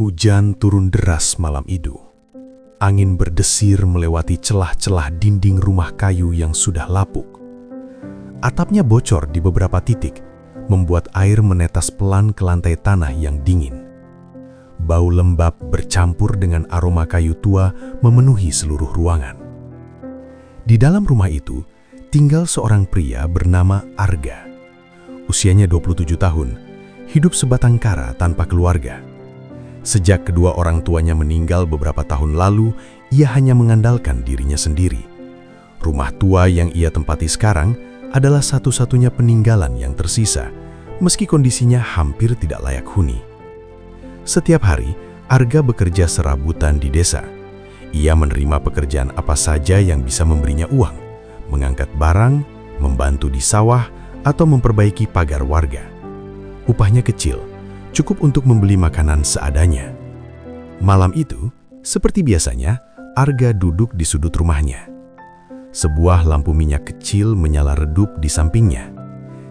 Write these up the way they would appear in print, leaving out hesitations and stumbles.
Hujan turun deras malam itu. Angin berdesir melewati celah-celah dinding rumah kayu yang sudah lapuk. Atapnya bocor di beberapa titik, membuat air menetes pelan ke lantai tanah yang dingin. Bau lembab bercampur dengan aroma kayu tua memenuhi seluruh ruangan. Di dalam rumah itu, tinggal seorang pria bernama Arga. Usianya 27 tahun, hidup sebatang kara tanpa keluarga. Sejak kedua orang tuanya meninggal beberapa tahun lalu, ia hanya mengandalkan dirinya sendiri. Rumah tua yang ia tempati sekarang adalah satu-satunya peninggalan yang tersisa, meski kondisinya hampir tidak layak huni. Setiap hari, Arga bekerja serabutan di desa. Ia menerima pekerjaan apa saja yang bisa memberinya uang, mengangkat barang, membantu di sawah, atau memperbaiki pagar warga. Upahnya kecil, cukup untuk membeli makanan seadanya. Malam itu, seperti biasanya, Arga duduk di sudut rumahnya. Sebuah lampu minyak kecil menyala redup di sampingnya.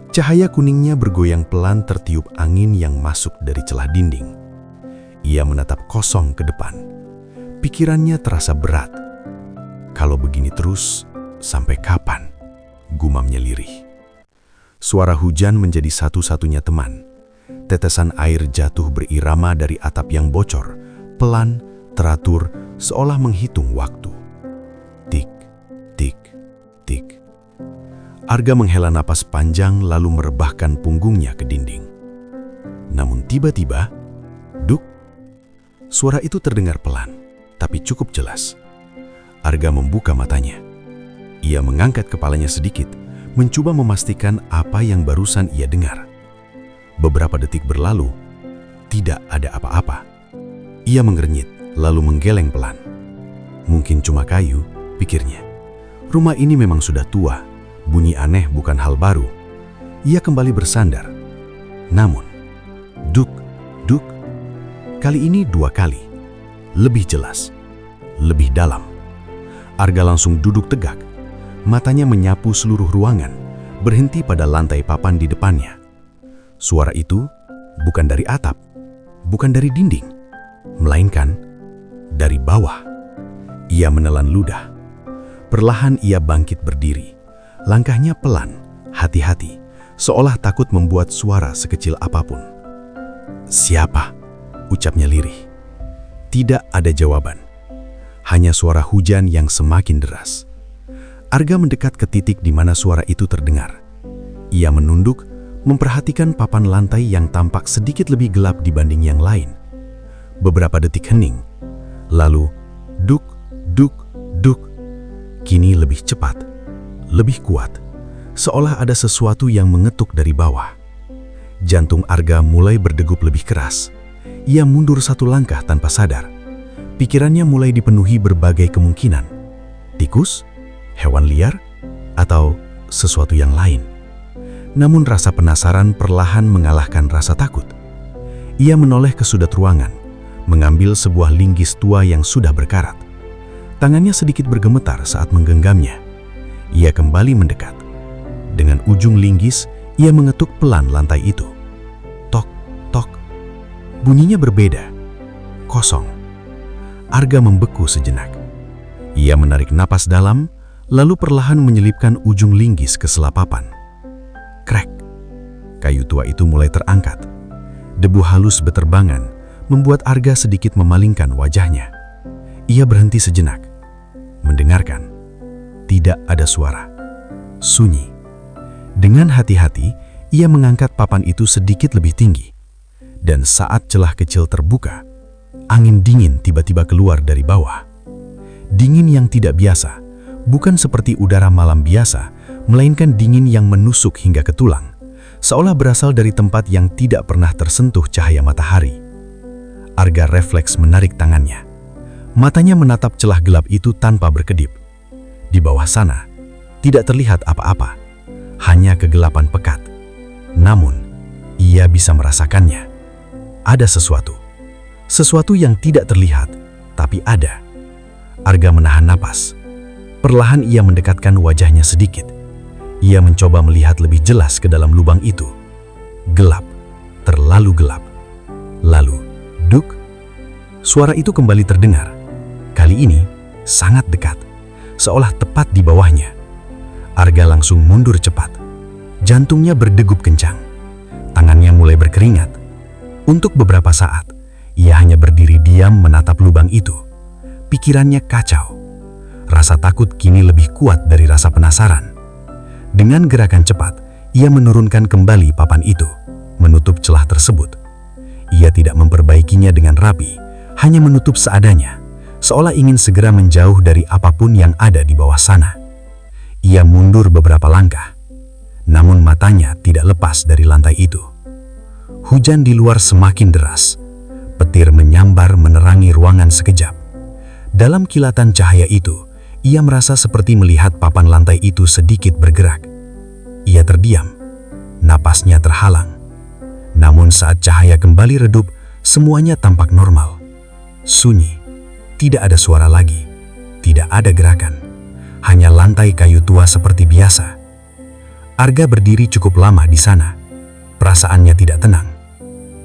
Cahaya kuningnya bergoyang pelan tertiup angin yang masuk dari celah dinding. Ia menatap kosong ke depan. Pikirannya terasa berat. Kalau begini terus, sampai kapan? Gumamnya lirih. Suara hujan menjadi satu-satunya teman. Tetesan air jatuh berirama dari atap yang bocor, pelan, teratur, seolah menghitung waktu. Tik, tik, tik. Arga menghela napas panjang lalu merebahkan punggungnya ke dinding. Namun tiba-tiba, duk. Suara itu terdengar pelan, tapi cukup jelas. Arga membuka matanya. Ia mengangkat kepalanya sedikit, mencoba memastikan apa yang barusan ia dengar. Beberapa detik berlalu, tidak ada apa-apa. Ia mengernyit, lalu menggeleng pelan. Mungkin cuma kayu, pikirnya. Rumah ini memang sudah tua, bunyi aneh bukan hal baru. Ia kembali bersandar. Namun, duk, duk. Kali ini 2 kali. Lebih jelas, lebih dalam. Arga langsung duduk tegak. Matanya menyapu seluruh ruangan, berhenti pada lantai papan di depannya. Suara itu bukan dari atap, bukan dari dinding, melainkan dari bawah. Ia menelan ludah. Perlahan ia bangkit berdiri. Langkahnya pelan, hati-hati, seolah takut membuat suara sekecil apapun. "Siapa?" ucapnya lirih. Tidak ada jawaban. Hanya suara hujan yang semakin deras. Arga mendekat ke titik di mana suara itu terdengar. Ia menunduk, memperhatikan papan lantai yang tampak sedikit lebih gelap dibanding yang lain. Beberapa detik hening, lalu duk, duk, duk. Kini lebih cepat, lebih kuat, seolah ada sesuatu yang mengetuk dari bawah. Jantung Arga mulai berdegup lebih keras. Ia mundur 1 langkah tanpa sadar. Pikirannya mulai dipenuhi berbagai kemungkinan. Tikus, hewan liar, atau sesuatu yang lain. Namun rasa penasaran perlahan mengalahkan rasa takut. Ia menoleh ke sudut ruangan, mengambil sebuah linggis tua yang sudah berkarat. Tangannya sedikit bergemetar saat menggenggamnya. Ia kembali mendekat. Dengan ujung linggis, ia mengetuk pelan lantai itu. Tok, tok. Bunyinya berbeda. Kosong. Arga membeku sejenak. Ia menarik napas dalam, lalu perlahan menyelipkan ujung linggis ke sela papan. Krek. Kayu tua itu mulai terangkat. Debu halus beterbangan, membuat Arga sedikit memalingkan wajahnya. Ia berhenti sejenak. Mendengarkan. Tidak ada suara. Sunyi. Dengan hati-hati, ia mengangkat papan itu sedikit lebih tinggi. Dan saat celah kecil terbuka, angin dingin tiba-tiba keluar dari bawah. Dingin yang tidak biasa, bukan seperti udara malam biasa, melainkan dingin yang menusuk hingga ke tulang, seolah berasal dari tempat yang tidak pernah tersentuh cahaya matahari. Arga refleks menarik tangannya. Matanya menatap celah gelap itu tanpa berkedip. Di bawah sana, tidak terlihat apa-apa, hanya kegelapan pekat. Namun, ia bisa merasakannya. Ada sesuatu yang tidak terlihat, tapi ada. Arga menahan napas. Perlahan ia mendekatkan wajahnya sedikit. Ia mencoba melihat lebih jelas ke dalam lubang itu. Gelap, terlalu gelap. Lalu, duk, Suara itu kembali terdengar. Kali ini sangat dekat, seolah tepat di bawahnya. Arga langsung mundur cepat. Jantungnya berdegup kencang. Tangannya mulai berkeringat. Untuk beberapa saat, ia hanya berdiri diam menatap lubang itu. Pikirannya kacau. Rasa takut kini lebih kuat dari rasa penasaran. Dengan gerakan cepat, ia menurunkan kembali papan itu, menutup celah tersebut. Ia tidak memperbaikinya dengan rapi, hanya menutup seadanya, seolah ingin segera menjauh dari apapun yang ada di bawah sana. Ia mundur beberapa langkah, namun matanya tidak lepas dari lantai itu. Hujan di luar semakin deras. Petir menyambar menerangi ruangan sekejap. Dalam kilatan cahaya itu, ia merasa seperti melihat papan lantai itu sedikit bergerak. Ia terdiam, napasnya terhalang. Namun saat cahaya kembali redup, semuanya tampak normal. Sunyi, tidak ada suara lagi, tidak ada gerakan. Hanya lantai kayu tua seperti biasa. Arga berdiri cukup lama di sana. Perasaannya tidak tenang.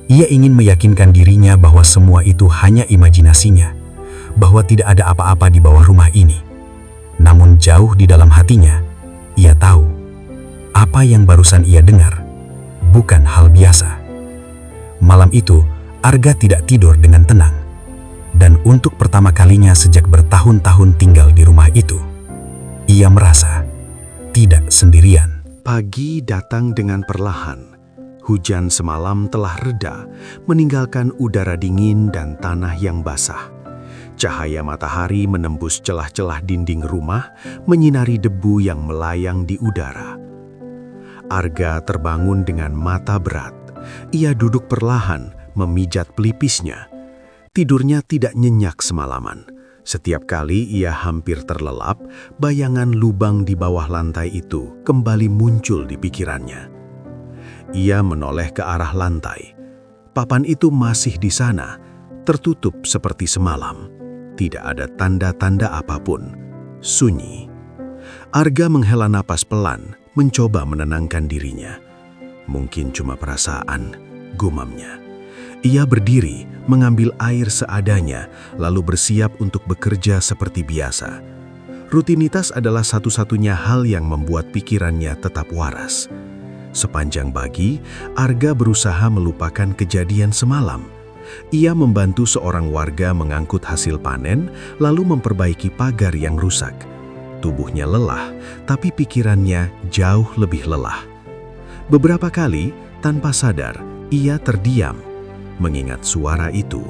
Ia ingin meyakinkan dirinya bahwa semua itu hanya imajinasinya, bahwa tidak ada apa-apa di bawah rumah ini. Namun jauh di dalam hatinya, ia tahu, apa yang barusan ia dengar bukan hal biasa. Malam itu, Arga tidak tidur dengan tenang. Dan untuk pertama kalinya sejak bertahun-tahun tinggal di rumah itu, ia merasa tidak sendirian. Pagi datang dengan perlahan. Hujan semalam telah reda, meninggalkan udara dingin dan tanah yang basah. Cahaya matahari menembus celah-celah dinding rumah, menyinari debu yang melayang di udara. Arga terbangun dengan mata berat. Ia duduk perlahan, memijat pelipisnya. Tidurnya tidak nyenyak semalaman. Setiap kali ia hampir terlelap, bayangan lubang di bawah lantai itu kembali muncul di pikirannya. Ia menoleh ke arah lantai. Papan itu masih di sana, tertutup seperti semalam. Tidak ada tanda-tanda apapun. Sunyi. Arga menghela napas pelan, mencoba menenangkan dirinya. Mungkin cuma perasaan, gumamnya. Ia berdiri, mengambil air seadanya, lalu bersiap untuk bekerja seperti biasa. Rutinitas adalah satu-satunya hal yang membuat pikirannya tetap waras. Sepanjang pagi, Arga berusaha melupakan kejadian semalam. Ia membantu seorang warga mengangkut hasil panen, lalu memperbaiki pagar yang rusak. Tubuhnya lelah, tapi pikirannya jauh lebih lelah. Beberapa kali, tanpa sadar, ia terdiam, mengingat suara itu,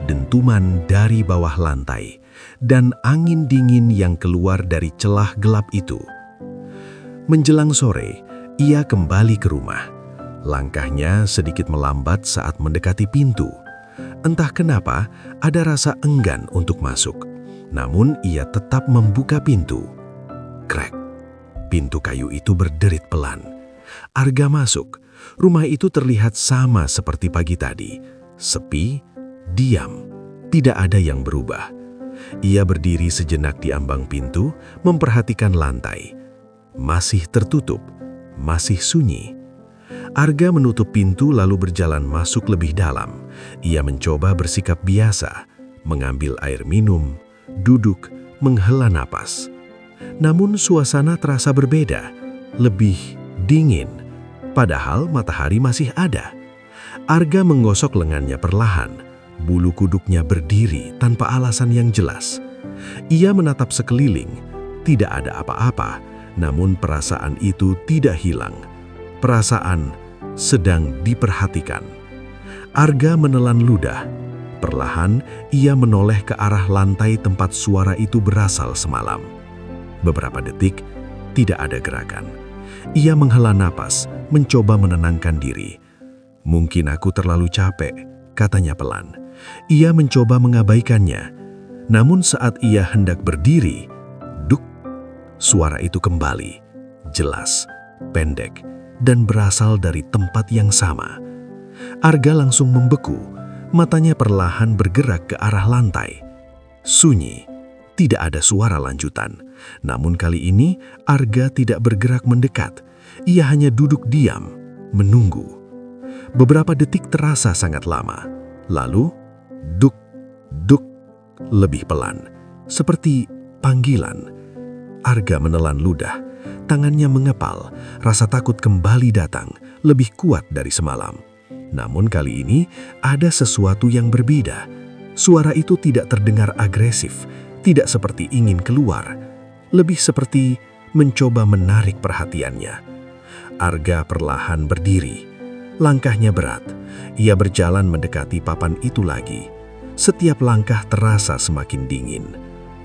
dentuman dari bawah lantai, dan angin dingin yang keluar dari celah gelap itu. Menjelang sore, ia kembali ke rumah. Langkahnya sedikit melambat saat mendekati pintu. Entah kenapa, ada rasa enggan untuk masuk. Namun ia tetap membuka pintu. Krek. Pintu kayu itu berderit pelan. Arga masuk. Rumah itu terlihat sama seperti pagi tadi. Sepi, diam, tidak ada yang berubah. Ia berdiri sejenak di ambang pintu, memperhatikan lantai. Masih tertutup, masih sunyi. Arga menutup pintu lalu berjalan masuk lebih dalam. Ia mencoba bersikap biasa, mengambil air minum, duduk, menghela napas. Namun suasana terasa berbeda, lebih dingin, padahal matahari masih ada. Arga menggosok lengannya perlahan, bulu kuduknya berdiri tanpa alasan yang jelas. Ia menatap sekeliling, tidak ada apa-apa, namun perasaan itu tidak hilang. Perasaan sedang diperhatikan. Arga menelan ludah. Perlahan, ia menoleh ke arah lantai tempat suara itu berasal semalam. Beberapa detik, tidak ada gerakan. Ia menghela napas, mencoba menenangkan diri. Mungkin aku terlalu capek, katanya pelan. Ia mencoba mengabaikannya. Namun saat ia hendak berdiri, duk, suara itu kembali. Jelas, pendek, dan berasal dari tempat yang sama. Arga langsung membeku, matanya perlahan bergerak ke arah lantai. Sunyi, tidak ada suara lanjutan. Namun kali ini, Arga tidak bergerak mendekat. Ia hanya duduk diam, menunggu. Beberapa detik terasa sangat lama. Lalu, duk, lebih pelan, seperti panggilan. Arga menelan ludah, tangannya mengepal, rasa takut kembali datang, lebih kuat dari semalam. Namun kali ini ada sesuatu yang berbeda. Suara itu tidak terdengar agresif, tidak seperti ingin keluar, lebih seperti mencoba menarik perhatiannya. Arga perlahan berdiri, langkahnya berat. Ia berjalan mendekati papan itu lagi. Setiap langkah terasa semakin dingin.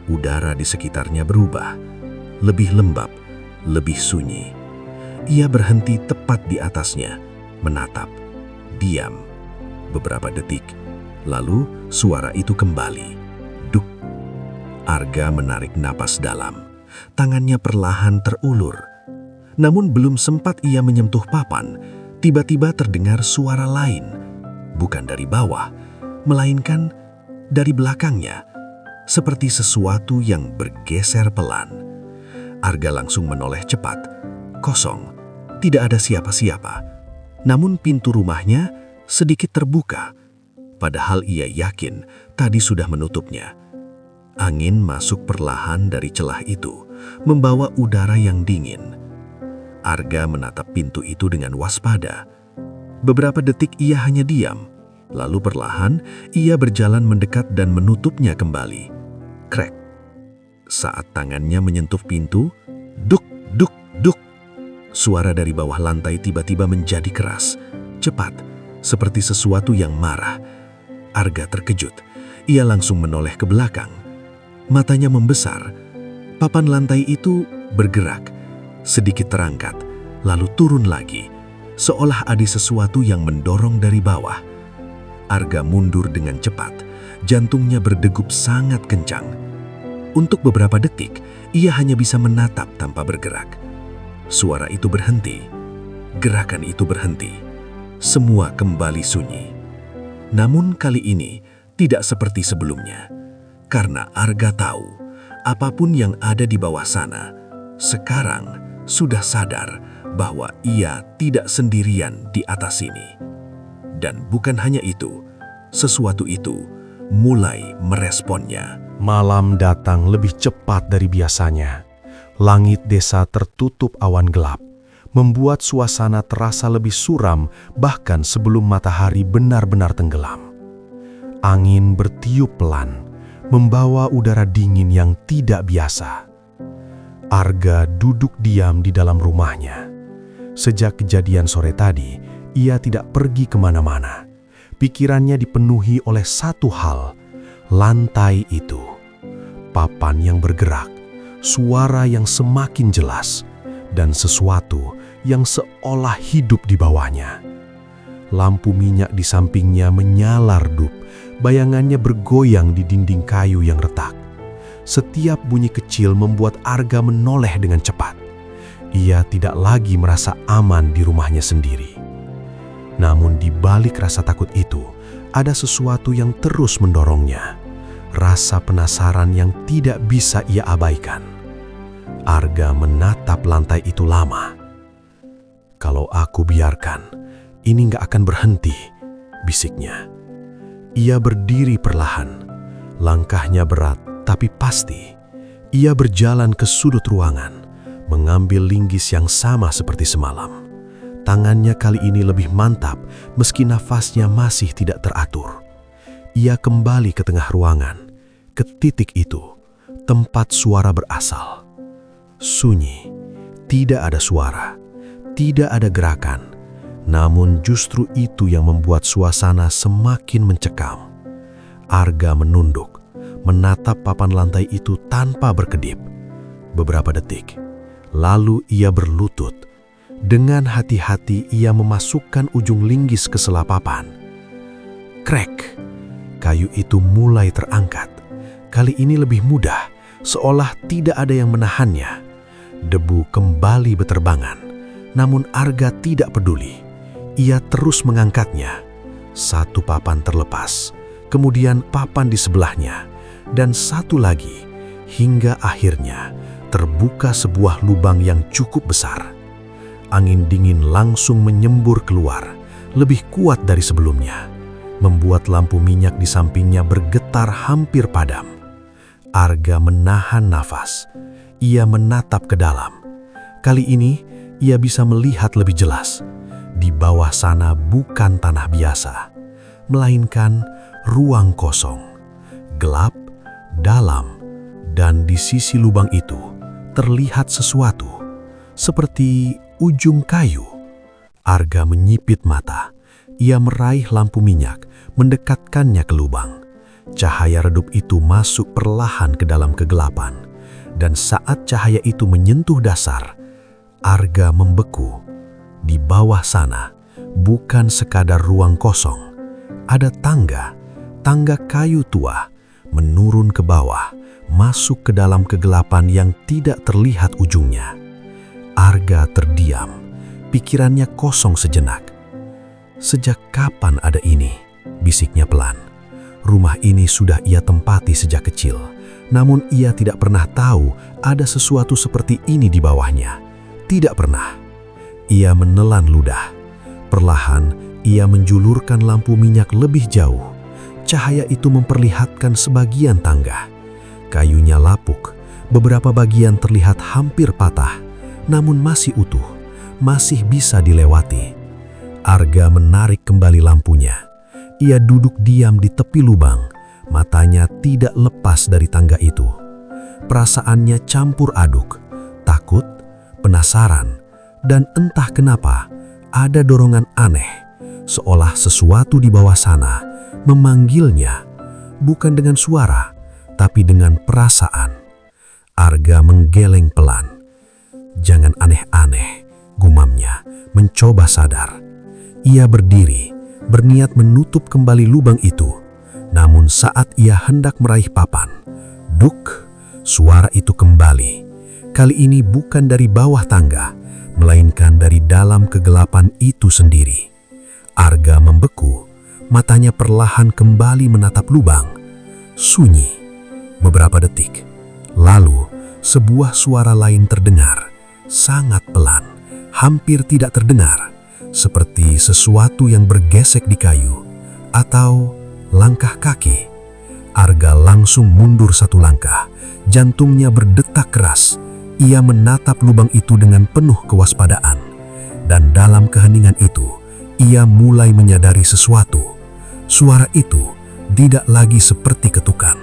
Udara di sekitarnya berubah, lebih lembab, lebih sunyi. Ia berhenti tepat di atasnya, menatap, diam. Beberapa detik, lalu suara itu kembali. Duk. Arga menarik napas dalam. Tangannya perlahan terulur. Namun belum sempat ia menyentuh papan, tiba-tiba terdengar suara lain. Bukan dari bawah, melainkan dari belakangnya, seperti sesuatu yang bergeser pelan. Arga langsung menoleh cepat. Kosong, tidak ada siapa-siapa. Namun pintu rumahnya sedikit terbuka, padahal ia yakin tadi sudah menutupnya. Angin masuk perlahan dari celah itu, membawa udara yang dingin. Arga menatap pintu itu dengan waspada. Beberapa detik ia hanya diam, lalu perlahan ia berjalan mendekat dan menutupnya kembali. Krek. Saat tangannya menyentuh pintu, duk, duk, duk. Suara dari bawah lantai tiba-tiba menjadi keras, cepat, seperti sesuatu yang marah. Arga terkejut. Ia langsung menoleh ke belakang. Matanya membesar. Papan lantai itu bergerak, sedikit terangkat, lalu turun lagi, seolah ada sesuatu yang mendorong dari bawah. Arga mundur dengan cepat, jantungnya berdegup sangat kencang. Untuk beberapa detik, ia hanya bisa menatap tanpa bergerak. Suara itu berhenti, gerakan itu berhenti, semua kembali sunyi. Namun kali ini tidak seperti sebelumnya, karena Arga tahu apapun yang ada di bawah sana sekarang sudah sadar bahwa ia tidak sendirian di atas sini. Dan bukan hanya itu, sesuatu itu mulai meresponnya. Malam datang lebih cepat dari biasanya. Langit desa tertutup awan gelap, membuat suasana terasa lebih suram bahkan sebelum matahari benar-benar tenggelam. Angin bertiup pelan, membawa udara dingin yang tidak biasa. Arga duduk diam di dalam rumahnya. Sejak kejadian sore tadi, ia tidak pergi kemana-mana. Pikirannya dipenuhi oleh satu hal, lantai itu. Papan yang bergerak, suara yang semakin jelas, dan sesuatu yang seolah hidup di bawahnya. Lampu minyak di sampingnya menyala redup, bayangannya bergoyang di dinding kayu yang retak. Setiap bunyi kecil membuat Arga menoleh dengan cepat. Ia tidak lagi merasa aman di rumahnya sendiri. Namun di balik rasa takut itu, ada sesuatu yang terus mendorongnya. Rasa penasaran yang tidak bisa ia abaikan. Arga menatap lantai itu lama. Kalau aku biarkan, ini nggak akan berhenti, bisiknya. Ia berdiri perlahan, langkahnya berat tapi pasti. Ia berjalan ke sudut ruangan, mengambil linggis yang sama seperti semalam. Tangannya kali ini lebih mantap meski nafasnya masih tidak teratur. Ia kembali ke tengah ruangan, ke titik itu, tempat suara berasal. Sunyi, tidak ada suara, tidak ada gerakan. Namun justru itu yang membuat suasana semakin mencekam. Arga menunduk, menatap papan lantai itu tanpa berkedip. Beberapa detik, lalu ia berlutut. Dengan hati-hati ia memasukkan ujung linggis ke sela papan. Krek, kayu itu mulai terangkat. Kali ini lebih mudah, seolah tidak ada yang menahannya. Debu kembali beterbangan, namun Arga tidak peduli. Ia terus mengangkatnya. Satu papan terlepas, kemudian papan di sebelahnya, dan satu lagi, hingga akhirnya terbuka sebuah lubang yang cukup besar. Angin dingin langsung menyembur keluar, lebih kuat dari sebelumnya. membuat lampu minyak di sampingnya bergetar hampir padam. Arga menahan nafas. Ia menatap ke dalam. Kali ini, ia bisa melihat lebih jelas. Di bawah sana bukan tanah biasa, melainkan ruang kosong, gelap, dalam, dan di sisi lubang itu terlihat sesuatu, seperti ujung kayu. Arga menyipit mata. Ia meraih lampu minyak, mendekatkannya ke lubang. Cahaya redup itu masuk perlahan ke dalam kegelapan, dan saat cahaya itu menyentuh dasar, Arga membeku. Di bawah sana bukan sekadar ruang kosong, ada tangga kayu tua menurun ke bawah, masuk ke dalam kegelapan yang tidak terlihat ujungnya. Arga terdiam, pikirannya kosong sejenak. "Sejak kapan ada ini?" bisiknya pelan. Rumah ini sudah ia tempati sejak kecil, namun ia tidak pernah tahu ada sesuatu seperti ini di bawahnya. Tidak pernah. Ia menelan ludah. Perlahan, ia menjulurkan lampu minyak lebih jauh. Cahaya itu memperlihatkan sebagian tangga. Kayunya lapuk, beberapa bagian terlihat hampir patah, namun masih utuh, masih bisa dilewati. Arga menarik kembali lampunya. Ia duduk diam di tepi lubang, matanya tidak lepas dari tangga itu. Perasaannya campur aduk, takut, penasaran, dan entah kenapa ada dorongan aneh, seolah sesuatu di bawah sana memanggilnya, bukan dengan suara, tapi dengan perasaan. Arga menggeleng pelan. "Jangan aneh-aneh," gumamnya, mencoba sadar. Ia berdiri, berniat menutup kembali lubang itu. Namun saat ia hendak meraih papan, duk, suara itu kembali. Kali ini bukan dari bawah tangga, melainkan dari dalam kegelapan itu sendiri. Arga membeku, matanya perlahan kembali menatap lubang. Sunyi. Beberapa detik, lalu sebuah suara lain terdengar, sangat pelan, hampir tidak terdengar, seperti sesuatu yang bergesek di kayu, atau langkah kaki. Arga langsung mundur satu langkah, jantungnya berdetak keras. Ia menatap lubang itu dengan penuh kewaspadaan, dan dalam keheningan itu, ia mulai menyadari sesuatu. Suara itu tidak lagi seperti ketukan,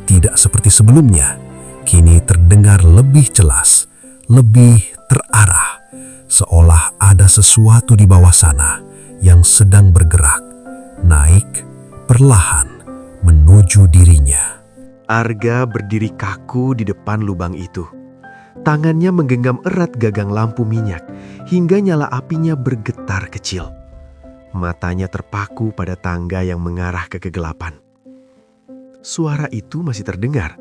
tidak seperti sebelumnya. Kini terdengar lebih jelas, lebih terarah, seolah ada sesuatu di bawah sana yang sedang bergerak, naik perlahan menuju dirinya. Arga berdiri kaku di depan lubang itu. Tangannya menggenggam erat gagang lampu minyak hingga nyala apinya bergetar kecil. Matanya terpaku pada tangga yang mengarah ke kegelapan. Suara itu masih terdengar,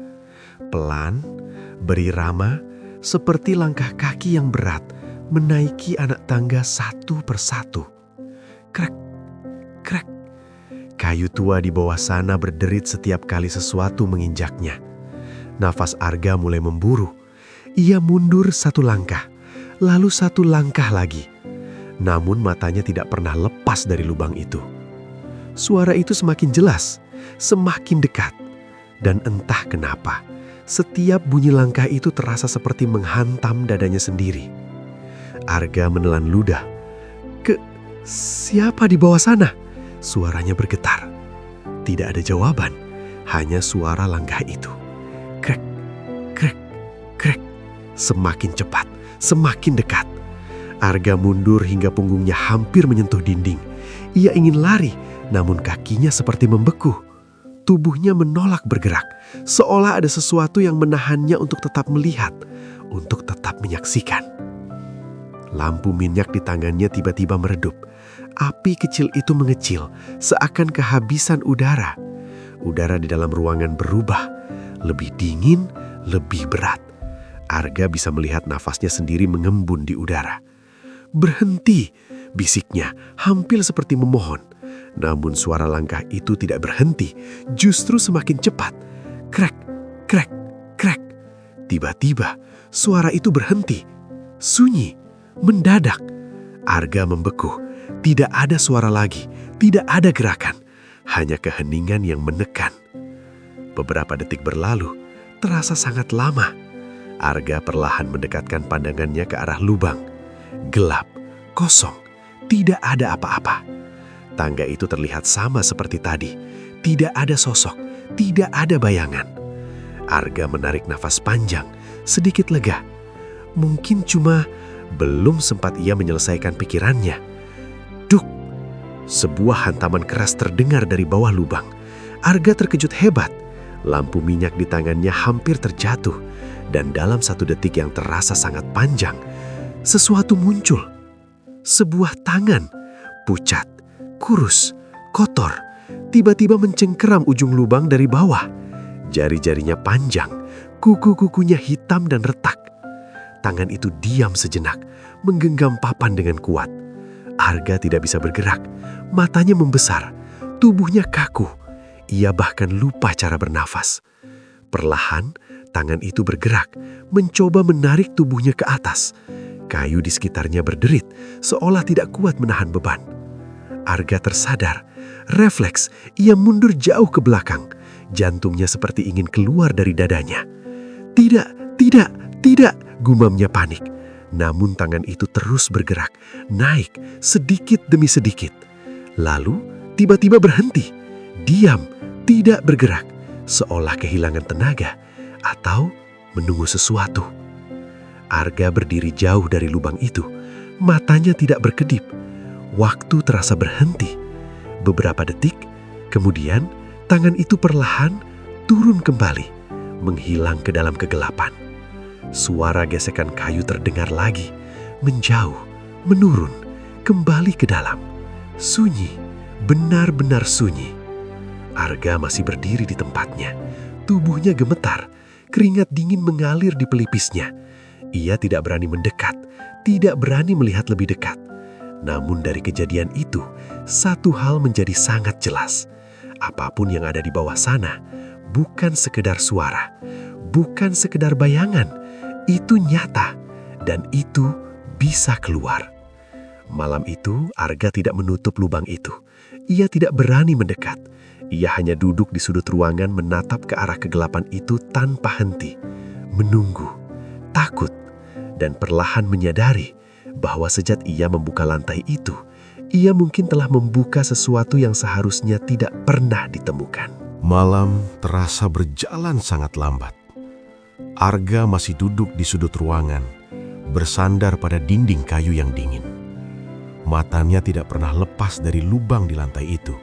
pelan, berirama, seperti langkah kaki yang berat menaiki anak tangga satu persatu. Krek, krek. Kayu tua di bawah sana berderit setiap kali sesuatu menginjaknya. Nafas Arga mulai memburu. Ia mundur satu langkah, lalu satu langkah lagi. Namun matanya tidak pernah lepas dari lubang itu. Suara itu semakin jelas, semakin dekat. Dan entah kenapa, setiap bunyi langkah itu terasa seperti menghantam dadanya sendiri. Arga menelan ludah. Siapa di bawah sana?" Suaranya bergetar. Tidak ada jawaban, hanya suara langkah itu. Krek, krek, krek. Semakin cepat, semakin dekat. Arga mundur hingga punggungnya hampir menyentuh dinding. Ia ingin lari, namun kakinya seperti membeku. Tubuhnya menolak bergerak, seolah ada sesuatu yang menahannya untuk tetap melihat, untuk tetap menyaksikan. Lampu minyak di tangannya tiba-tiba meredup. Api kecil itu mengecil, seakan kehabisan udara. Udara di dalam ruangan berubah, lebih dingin, lebih berat. Arga bisa melihat nafasnya sendiri mengembun di udara. "Berhenti," bisiknya, hampir seperti memohon. Namun suara langkah itu tidak berhenti, justru semakin cepat. Krek, krek, krek. Tiba-tiba, suara itu berhenti. Sunyi, mendadak. Arga membeku. Tidak ada suara lagi, tidak ada gerakan. hanya keheningan yang menekan. Beberapa detik berlalu, terasa sangat lama. Arga perlahan mendekatkan pandangannya ke arah lubang. Gelap, kosong, tidak ada apa-apa. Tangga itu terlihat sama seperti tadi. Tidak ada sosok, tidak ada bayangan. Arga menarik nafas panjang, sedikit lega. Mungkin cuma belum sempat ia menyelesaikan pikirannya. Duk! Sebuah hantaman keras terdengar dari bawah lubang. Arga terkejut hebat. Lampu minyak di tangannya hampir terjatuh. Dan dalam 1 detik yang terasa sangat panjang, sesuatu muncul. Sebuah tangan, pucat, kurus, kotor, tiba-tiba mencengkeram ujung lubang dari bawah. Jari-jarinya panjang, kuku-kukunya hitam dan retak. Tangan itu diam sejenak, menggenggam papan dengan kuat. Arga tidak bisa bergerak, matanya membesar, tubuhnya kaku. Ia bahkan lupa cara bernafas. Perlahan, tangan itu bergerak, mencoba menarik tubuhnya ke atas. Kayu di sekitarnya berderit, seolah tidak kuat menahan beban. Arga tersadar, refleks, ia mundur jauh ke belakang. Jantungnya seperti ingin keluar dari dadanya. Tidak, tidak, tidak, gumamnya panik. Namun tangan itu terus bergerak, naik sedikit demi sedikit. Lalu tiba-tiba berhenti, diam, tidak bergerak, seolah kehilangan tenaga atau menunggu sesuatu. Arga berdiri jauh dari lubang itu, matanya tidak berkedip. Waktu terasa berhenti. Beberapa detik, kemudian tangan itu perlahan turun kembali, menghilang ke dalam kegelapan. Suara gesekan kayu terdengar lagi, menjauh, menurun, kembali ke dalam. Sunyi, benar-benar sunyi. Arga masih berdiri di tempatnya. Tubuhnya gemetar, keringat dingin mengalir di pelipisnya. Ia tidak berani mendekat, tidak berani melihat lebih dekat. Namun dari kejadian itu, satu hal menjadi sangat jelas. Apapun yang ada di bawah sana, bukan sekedar suara, bukan sekedar bayangan, itu nyata, dan itu bisa keluar. Malam itu, Arga tidak menutup lubang itu. Ia tidak berani mendekat. Ia hanya duduk di sudut ruangan menatap ke arah kegelapan itu tanpa henti. Menunggu, takut, dan perlahan menyadari bahwa sejak ia membuka lantai itu, ia mungkin telah membuka sesuatu yang seharusnya tidak pernah ditemukan. Malam terasa berjalan sangat lambat. Arga masih duduk di sudut ruangan, bersandar pada dinding kayu yang dingin. Matanya tidak pernah lepas dari lubang di lantai itu.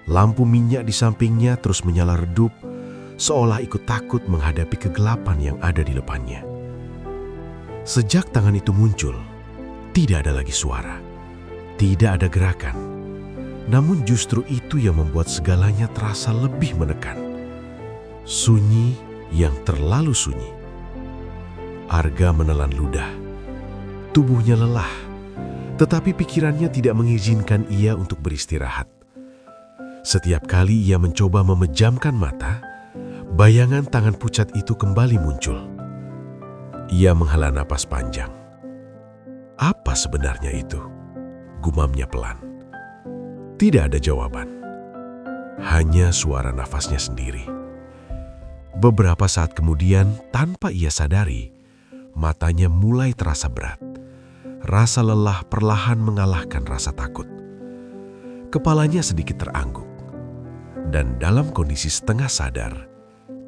Lampu minyak di sampingnya terus menyala redup, seolah ikut takut menghadapi kegelapan yang ada di depannya. Sejak tangan itu muncul, tidak ada lagi suara, tidak ada gerakan. Namun justru itu yang membuat segalanya terasa lebih menekan. Sunyi yang terlalu sunyi. Arga menelan ludah. Tubuhnya lelah, tetapi pikirannya tidak mengizinkan ia untuk beristirahat. Setiap kali ia mencoba memejamkan mata, bayangan tangan pucat itu kembali muncul. Ia menghela napas panjang. Apa sebenarnya itu? Gumamnya pelan. Tidak ada jawaban. Hanya suara nafasnya sendiri. Beberapa saat kemudian, tanpa ia sadari, matanya mulai terasa berat. Rasa lelah perlahan mengalahkan rasa takut. Kepalanya sedikit terangguk. Dan dalam kondisi setengah sadar,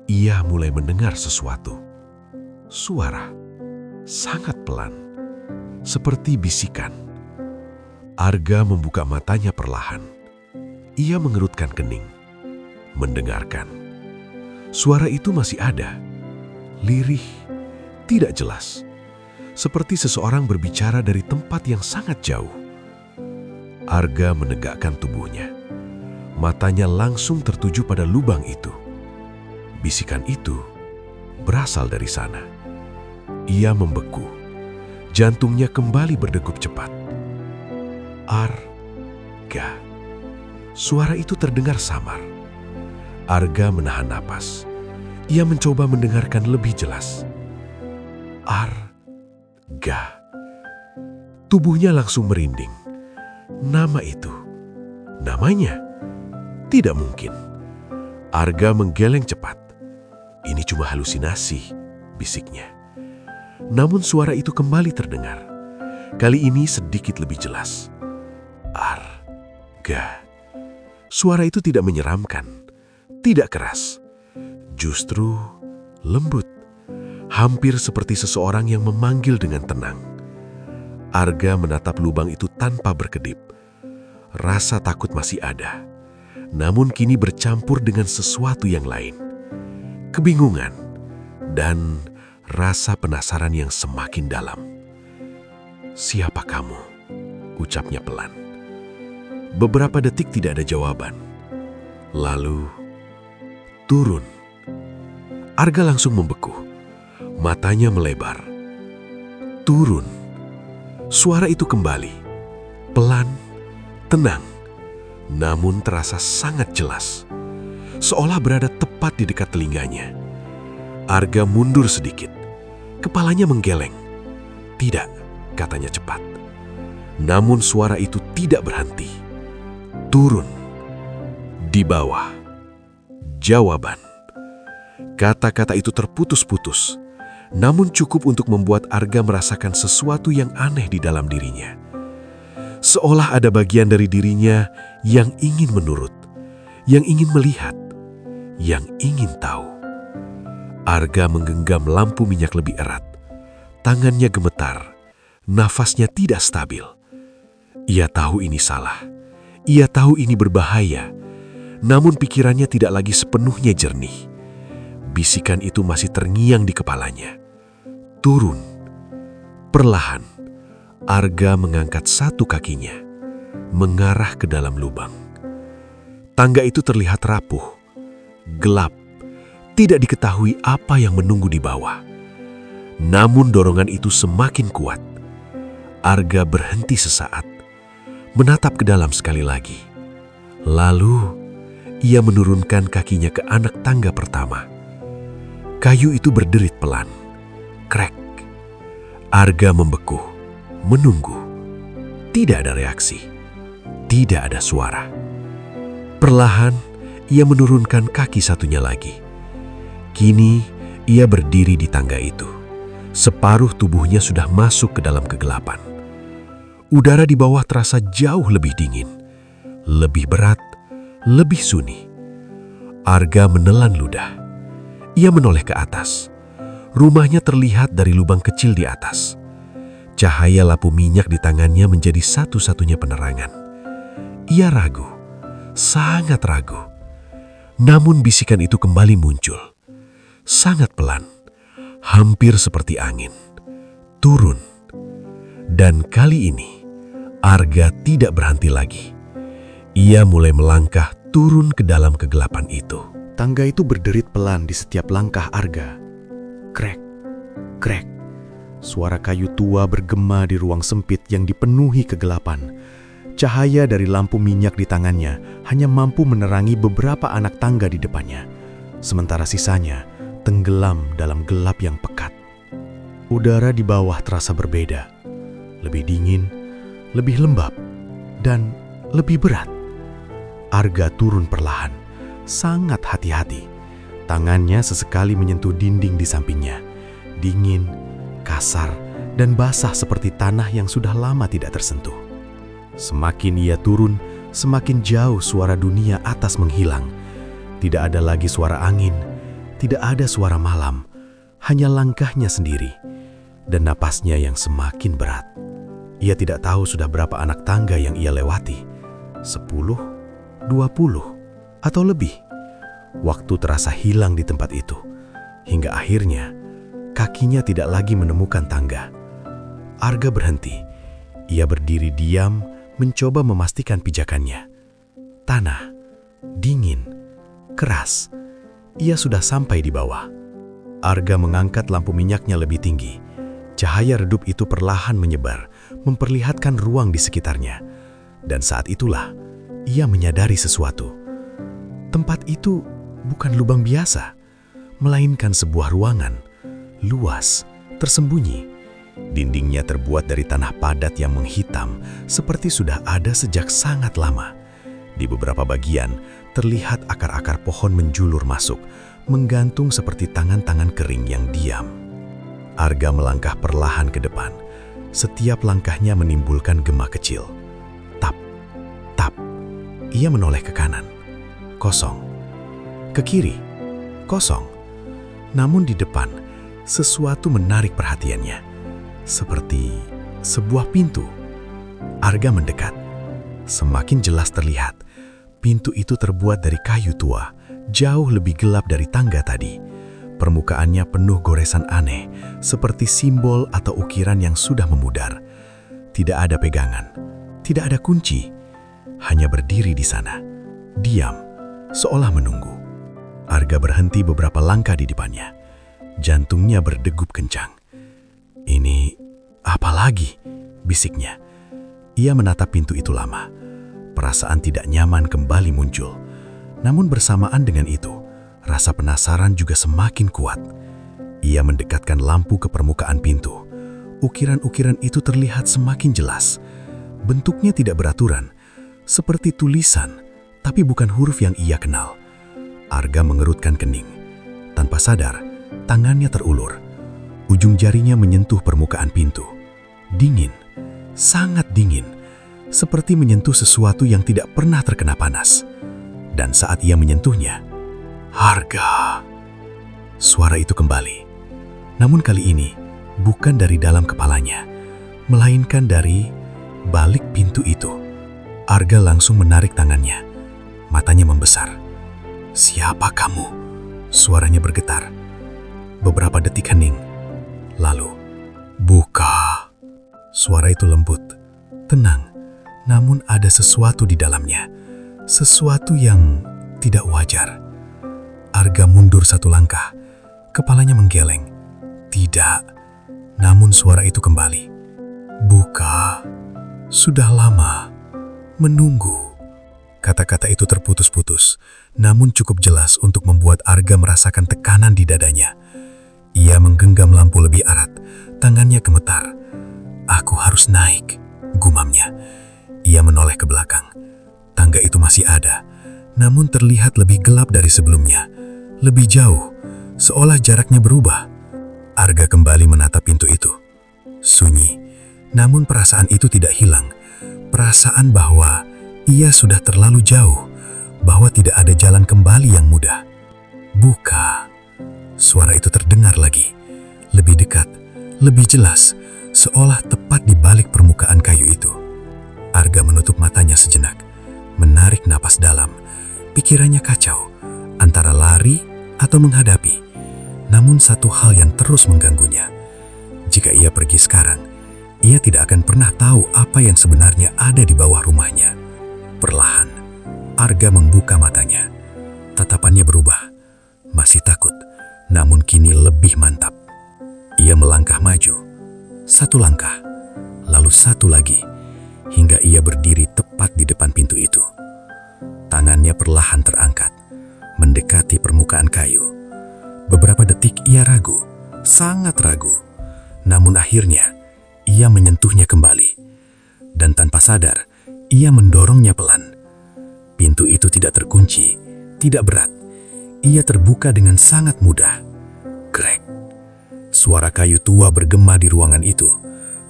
ia mulai mendengar sesuatu. Suara sangat pelan, seperti bisikan. Arga membuka matanya perlahan. Ia mengerutkan kening, mendengarkan. Suara itu masih ada, lirih, tidak jelas, seperti seseorang berbicara dari tempat yang sangat jauh. Arga menegakkan tubuhnya. Matanya langsung tertuju pada lubang itu. Bisikan itu berasal dari sana. Ia membeku. Jantungnya kembali berdegup cepat. Arga. Suara itu terdengar samar. Arga menahan napas. Ia mencoba mendengarkan lebih jelas. Arga. Tubuhnya langsung merinding. Nama itu. Namanya. Tidak mungkin. Arga menggeleng cepat. Ini cuma halusinasi, bisiknya. Namun suara itu kembali terdengar. Kali ini sedikit lebih jelas. Arga. Suara itu tidak menyeramkan, tidak keras. Justru lembut. Hampir seperti seseorang yang memanggil dengan tenang. Arga menatap lubang itu tanpa berkedip. Rasa takut masih ada. Namun kini bercampur dengan sesuatu yang lain. Kebingungan dan rasa penasaran yang semakin dalam. "Siapa kamu?" ucapnya pelan. Beberapa detik tidak ada jawaban. Lalu, turun. Arga langsung membeku. Matanya melebar. Turun. Suara itu kembali. Pelan, tenang. Namun terasa sangat jelas, seolah berada tepat di dekat telinganya. Arga mundur sedikit, kepalanya menggeleng. "Tidak," katanya cepat. Namun suara itu tidak berhenti. Turun. Di bawah. Jawaban. Kata-kata itu terputus-putus, namun cukup untuk membuat Arga merasakan sesuatu yang aneh di dalam dirinya. Seolah ada bagian dari dirinya yang ingin menurut, yang ingin melihat, yang ingin tahu. Arga menggenggam lampu minyak lebih erat. Tangannya gemetar, nafasnya tidak stabil. Ia tahu ini salah, ia tahu ini berbahaya, namun pikirannya tidak lagi sepenuhnya jernih. Bisikan itu masih terngiang di kepalanya. Turun. Perlahan, Arga mengangkat satu kakinya, mengarah ke dalam lubang. Tangga itu terlihat rapuh, gelap, tidak diketahui apa yang menunggu di bawah. Namun dorongan itu semakin kuat. Arga berhenti sesaat, menatap ke dalam sekali lagi. Lalu, ia menurunkan kakinya ke anak tangga pertama. Kayu itu berderit pelan. Krek. Arga membeku, menunggu. Tidak ada reaksi. Tidak ada suara. Perlahan, ia menurunkan kaki satunya lagi. Kini, ia berdiri di tangga itu. Separuh tubuhnya sudah masuk ke dalam kegelapan. Udara di bawah terasa jauh lebih dingin, lebih berat, lebih sunyi. Arga menelan ludah. Ia menoleh ke atas. Rumahnya terlihat dari lubang kecil di atas. Cahaya lampu minyak di tangannya menjadi satu-satunya penerangan. Ia ragu, sangat ragu. Namun bisikan itu kembali muncul. Sangat pelan, hampir seperti angin. Turun. Dan kali ini, Arga tidak berhenti lagi. Ia mulai melangkah turun ke dalam kegelapan itu. Tangga itu berderit pelan di setiap langkah Arga. Krek, krek. Suara kayu tua bergema di ruang sempit yang dipenuhi kegelapan. Cahaya dari lampu minyak di tangannya hanya mampu menerangi beberapa anak tangga di depannya. Sementara sisanya tenggelam dalam gelap yang pekat. Udara di bawah terasa berbeda. Lebih dingin, lebih lembab, dan lebih berat. Arga turun perlahan, sangat hati-hati. Tangannya sesekali menyentuh dinding di sampingnya. Dingin, kasar, dan basah seperti tanah yang sudah lama tidak tersentuh. Semakin ia turun, semakin jauh suara dunia atas menghilang. Tidak ada lagi suara angin, tidak ada suara malam, hanya langkahnya sendiri dan napasnya yang semakin berat. Ia tidak tahu sudah berapa anak tangga yang ia lewati, 10, 20, atau lebih. Waktu terasa hilang di tempat itu, hingga akhirnya kakinya tidak lagi menemukan tangga. Arga berhenti. Ia berdiri diam, mencoba memastikan pijakannya. Tanah, dingin, keras. Ia sudah sampai di bawah. Arga mengangkat lampu minyaknya lebih tinggi. Cahaya redup itu perlahan menyebar, memperlihatkan ruang di sekitarnya. Dan saat itulah, ia menyadari sesuatu. Tempat itu bukan lubang biasa, melainkan sebuah ruangan, luas, tersembunyi. Dindingnya terbuat dari tanah padat yang menghitam, seperti sudah ada sejak sangat lama. Di beberapa bagian, terlihat akar-akar pohon menjulur masuk, menggantung seperti tangan-tangan kering yang diam. Arga melangkah perlahan ke depan. Setiap langkahnya menimbulkan gema kecil. Tap, tap. Ia menoleh ke kanan. Kosong. Ke kiri. Kosong. Namun di depan, sesuatu menarik perhatiannya. Seperti sebuah pintu. Arga mendekat. Semakin jelas terlihat, pintu itu terbuat dari kayu tua, jauh lebih gelap dari tangga tadi. Permukaannya penuh goresan aneh, seperti simbol atau ukiran yang sudah memudar. Tidak ada pegangan, tidak ada kunci, hanya berdiri di sana, diam, seolah menunggu. Arga berhenti beberapa langkah di depannya. Jantungnya berdegup kencang. "Ini apa lagi?" bisiknya. Ia menatap pintu itu lama. Perasaan tidak nyaman kembali muncul. Namun bersamaan dengan itu, rasa penasaran juga semakin kuat. Ia mendekatkan lampu ke permukaan pintu. Ukiran-ukiran itu terlihat semakin jelas. Bentuknya tidak beraturan, seperti tulisan, tapi bukan huruf yang ia kenal. Arga mengerutkan kening. Tanpa sadar, tangannya terulur. Ujung jarinya menyentuh permukaan pintu. Dingin, sangat dingin. Seperti menyentuh sesuatu yang tidak pernah terkena panas. Dan saat ia menyentuhnya, "Arga!" Suara itu kembali. Namun kali ini, bukan dari dalam kepalanya, melainkan dari balik pintu itu. Arga langsung menarik tangannya. Matanya membesar. "Siapa kamu?" Suaranya bergetar. Beberapa detik hening. Lalu, "Buka." Suara itu lembut, tenang. Namun ada sesuatu di dalamnya, sesuatu yang tidak wajar. Arga mundur satu langkah, kepalanya menggeleng. Tidak, namun suara itu kembali. "Buka, sudah lama, menunggu." Kata-kata itu terputus-putus, namun cukup jelas untuk membuat Arga merasakan tekanan di dadanya. Ia menggenggam lampu lebih erat, tangannya gemetar. "Aku harus naik," gumamnya. Ia menoleh ke belakang. Tangga itu masih ada, namun terlihat lebih gelap dari sebelumnya. Lebih jauh, seolah jaraknya berubah. Arga kembali menatap pintu itu. Sunyi, namun perasaan itu tidak hilang. Perasaan bahwa ia sudah terlalu jauh, bahwa tidak ada jalan kembali yang mudah. "Buka." Suara itu terdengar lagi. Lebih dekat, lebih jelas, seolah tepat di balik permukaan kayu itu. Arga menutup matanya sejenak, menarik napas dalam. Pikirannya kacau, antara lari atau menghadapi. Namun satu hal yang terus mengganggunya. Jika ia pergi sekarang, ia tidak akan pernah tahu apa yang sebenarnya ada di bawah rumahnya. Perlahan, Arga membuka matanya. Tatapannya berubah. Masih takut, namun kini lebih mantap. Ia melangkah maju. Satu langkah, lalu satu lagi. Hingga ia berdiri tepat di depan pintu itu. Tangannya perlahan terangkat, mendekati permukaan kayu. Beberapa detik ia ragu, sangat ragu. Namun akhirnya, ia menyentuhnya kembali. Dan tanpa sadar, ia mendorongnya pelan. Pintu itu tidak terkunci, tidak berat. Ia terbuka dengan sangat mudah. Krek. Suara kayu tua bergema di ruangan itu.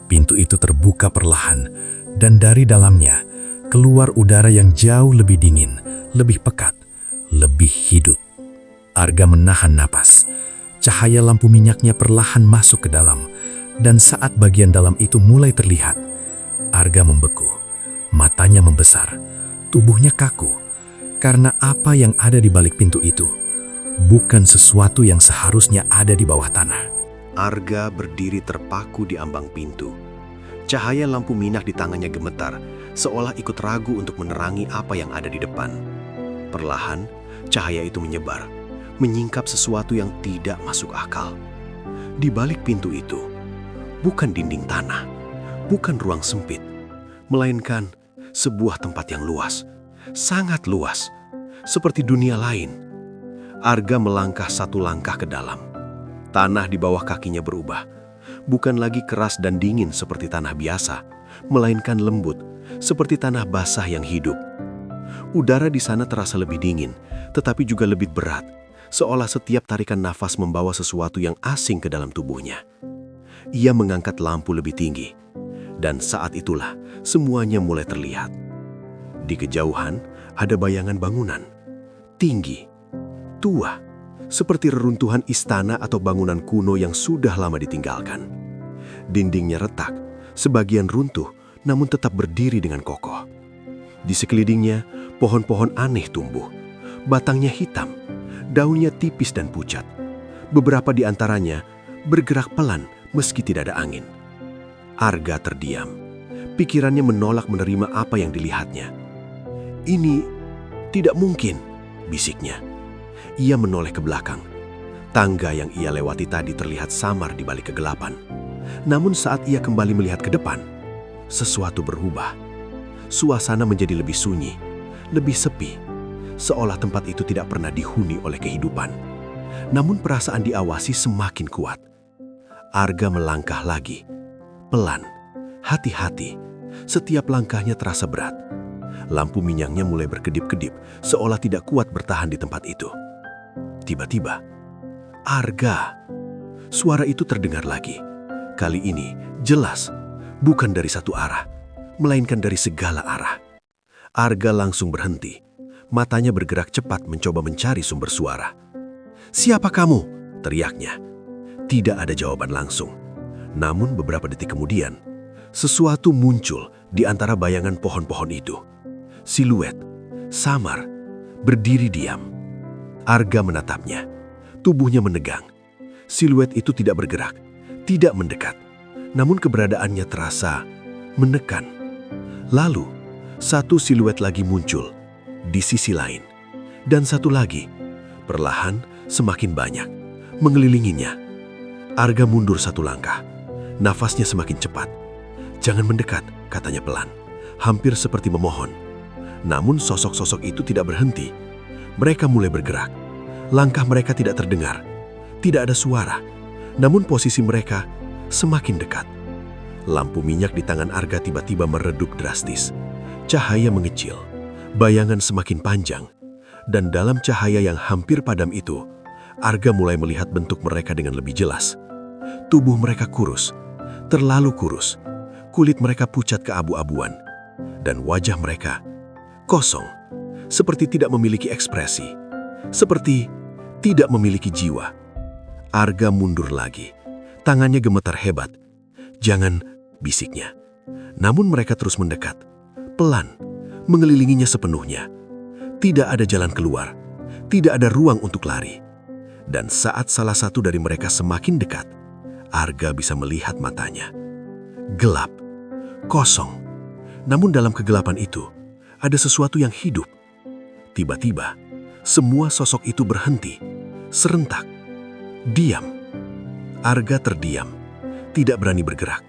Pintu itu terbuka perlahan, dan dari dalamnya keluar udara yang jauh lebih dingin, lebih pekat, lebih hidup. Arga menahan napas. Cahaya lampu minyaknya perlahan masuk ke dalam, dan saat bagian dalam itu mulai terlihat, Arga membeku, matanya membesar, tubuhnya kaku, karena apa yang ada di balik pintu itu bukan sesuatu yang seharusnya ada di bawah tanah. Arga berdiri terpaku di ambang pintu. Cahaya lampu minyak di tangannya gemetar, seolah ikut ragu untuk menerangi apa yang ada di depan. Perlahan, cahaya itu menyebar, menyingkap sesuatu yang tidak masuk akal. Di balik pintu itu, bukan dinding tanah, bukan ruang sempit, melainkan sebuah tempat yang luas, sangat luas, seperti dunia lain. Arga melangkah satu langkah ke dalam. Tanah di bawah kakinya berubah. Bukan lagi keras dan dingin seperti tanah biasa, melainkan lembut, seperti tanah basah yang hidup. Udara di sana terasa lebih dingin, tetapi juga lebih berat, seolah setiap tarikan nafas membawa sesuatu yang asing ke dalam tubuhnya. Ia mengangkat lampu lebih tinggi, dan saat itulah semuanya mulai terlihat. Di kejauhan ada bayangan bangunan, tinggi, tua, seperti reruntuhan istana atau bangunan kuno yang sudah lama ditinggalkan. Dindingnya retak, sebagian runtuh, namun tetap berdiri dengan kokoh. Di sekelilingnya, pohon-pohon aneh tumbuh, batangnya hitam, daunnya tipis dan pucat. Beberapa di antaranya bergerak pelan meski tidak ada angin. Arga terdiam. Pikirannya menolak menerima apa yang dilihatnya. "Ini tidak mungkin," bisiknya. Ia menoleh ke belakang. Tangga yang ia lewati tadi terlihat samar di balik kegelapan. Namun saat ia kembali melihat ke depan, sesuatu berubah. Suasana menjadi lebih sunyi, lebih sepi, seolah tempat itu tidak pernah dihuni oleh kehidupan. Namun perasaan diawasi semakin kuat. Arga melangkah lagi, pelan, hati-hati. Setiap langkahnya terasa berat. Lampu minyaknya mulai berkedip-kedip, seolah tidak kuat bertahan di tempat itu. Tiba-tiba, "Arga!" Suara itu terdengar lagi. Kali ini jelas, bukan dari satu arah, melainkan dari segala arah. Arga langsung berhenti. Matanya bergerak cepat mencoba mencari sumber suara. "Siapa kamu?" teriaknya. Tidak ada jawaban langsung. Namun beberapa detik kemudian, sesuatu muncul di antara bayangan pohon-pohon itu. Siluet, samar, berdiri diam. Arga menatapnya. Tubuhnya menegang. Siluet itu tidak bergerak, tidak mendekat. Namun keberadaannya terasa menekan. Lalu, satu siluet lagi muncul di sisi lain. Dan satu lagi, perlahan semakin banyak, mengelilinginya. Arga mundur satu langkah. Nafasnya semakin cepat. "Jangan mendekat," katanya pelan, hampir seperti memohon. Namun sosok-sosok itu tidak berhenti. Mereka mulai bergerak. Langkah mereka tidak terdengar. Tidak ada suara. Namun posisi mereka semakin dekat. Lampu minyak di tangan Arga tiba-tiba meredup drastis. Cahaya mengecil. Bayangan semakin panjang. Dan dalam cahaya yang hampir padam itu, Arga mulai melihat bentuk mereka dengan lebih jelas. Tubuh mereka kurus. Terlalu kurus. Kulit mereka pucat keabu-abuan. Dan wajah mereka kosong, seperti tidak memiliki ekspresi, seperti tidak memiliki jiwa. Arga mundur lagi, tangannya gemetar hebat. "Jangan," bisiknya. Namun mereka terus mendekat, pelan, mengelilinginya sepenuhnya. Tidak ada jalan keluar, tidak ada ruang untuk lari. Dan saat salah satu dari mereka semakin dekat, Arga bisa melihat matanya. Gelap, kosong. Namun dalam kegelapan itu, ada sesuatu yang hidup. Tiba-tiba, semua sosok itu berhenti, serentak, diam. Arga terdiam, tidak berani bergerak,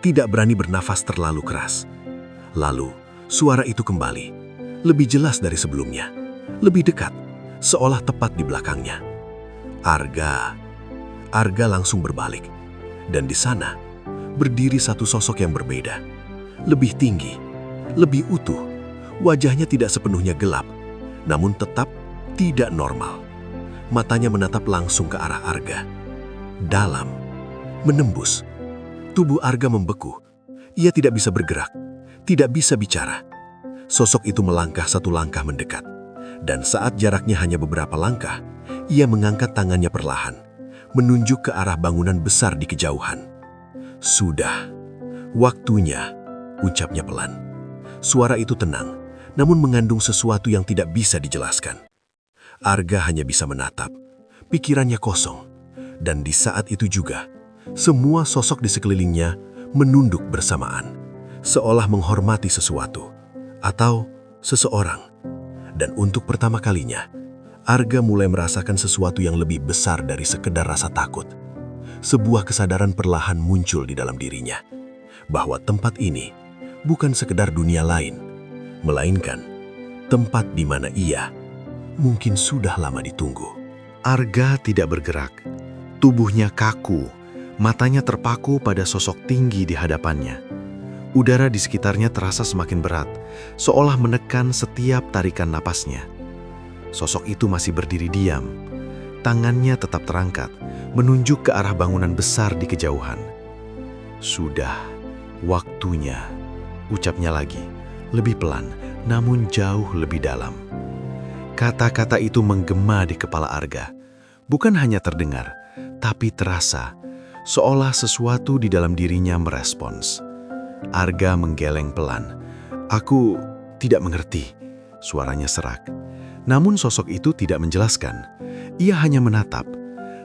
tidak berani bernafas terlalu keras. Lalu, suara itu kembali, lebih jelas dari sebelumnya, lebih dekat, seolah tepat di belakangnya. Arga langsung berbalik, dan di sana berdiri satu sosok yang berbeda, lebih tinggi, lebih utuh. Wajahnya tidak sepenuhnya gelap, namun tetap tidak normal. Matanya menatap langsung ke arah Arga. Dalam, menembus. Tubuh Arga membeku. Ia tidak bisa bergerak, tidak bisa bicara. Sosok itu melangkah satu langkah mendekat. Dan saat jaraknya hanya beberapa langkah, ia mengangkat tangannya perlahan, menunjuk ke arah bangunan besar di kejauhan. "Sudah, waktunya," ucapnya pelan. Suara itu tenang, namun mengandung sesuatu yang tidak bisa dijelaskan. Arga hanya bisa menatap, pikirannya kosong, dan di saat itu juga, semua sosok di sekelilingnya menunduk bersamaan, seolah menghormati sesuatu atau seseorang. Dan untuk pertama kalinya, Arga mulai merasakan sesuatu yang lebih besar dari sekedar rasa takut. Sebuah kesadaran perlahan muncul di dalam dirinya, bahwa tempat ini bukan sekedar dunia lain, melainkan tempat di mana ia mungkin sudah lama ditunggu. Arga tidak bergerak. Tubuhnya kaku, matanya terpaku pada sosok tinggi di hadapannya. Udara di sekitarnya terasa semakin berat, seolah menekan setiap tarikan napasnya. Sosok itu masih berdiri diam. Tangannya tetap terangkat, menunjuk ke arah bangunan besar di kejauhan. "Sudah, waktunya," ucapnya lagi, lebih pelan, namun jauh lebih dalam. Kata-kata itu menggema di kepala Arga. Bukan hanya terdengar, tapi terasa, seolah sesuatu di dalam dirinya merespons. Arga menggeleng pelan. "Aku tidak mengerti," suaranya serak. Namun sosok itu tidak menjelaskan. Ia hanya menatap.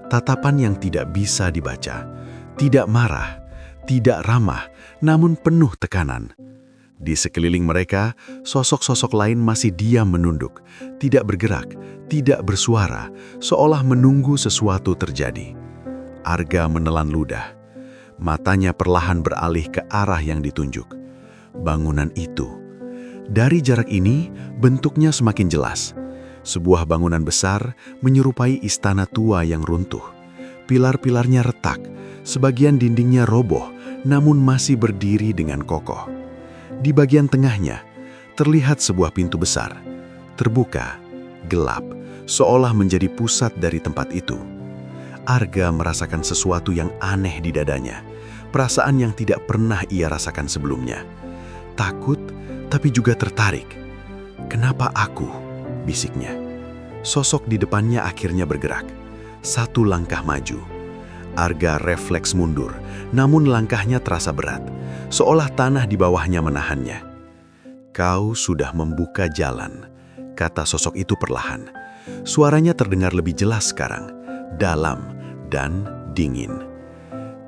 Tatapan yang tidak bisa dibaca. Tidak marah, tidak ramah, namun penuh tekanan. Di sekeliling mereka, sosok-sosok lain masih diam menunduk, tidak bergerak, tidak bersuara, seolah menunggu sesuatu terjadi. Arga menelan ludah. Matanya perlahan beralih ke arah yang ditunjuk. Bangunan itu. Dari jarak ini, bentuknya semakin jelas. Sebuah bangunan besar menyerupai istana tua yang runtuh. Pilar-pilarnya retak, sebagian dindingnya roboh, namun masih berdiri dengan kokoh. Di bagian tengahnya, terlihat sebuah pintu besar, terbuka, gelap, seolah menjadi pusat dari tempat itu. Arga merasakan sesuatu yang aneh di dadanya, perasaan yang tidak pernah ia rasakan sebelumnya. Takut, tapi juga tertarik. "Kenapa aku?" bisiknya. Sosok di depannya akhirnya bergerak. Satu langkah maju. Arga refleks mundur, namun langkahnya terasa berat, seolah tanah di bawahnya menahannya. "Kau sudah membuka jalan," kata sosok itu perlahan. Suaranya terdengar lebih jelas sekarang, dalam dan dingin.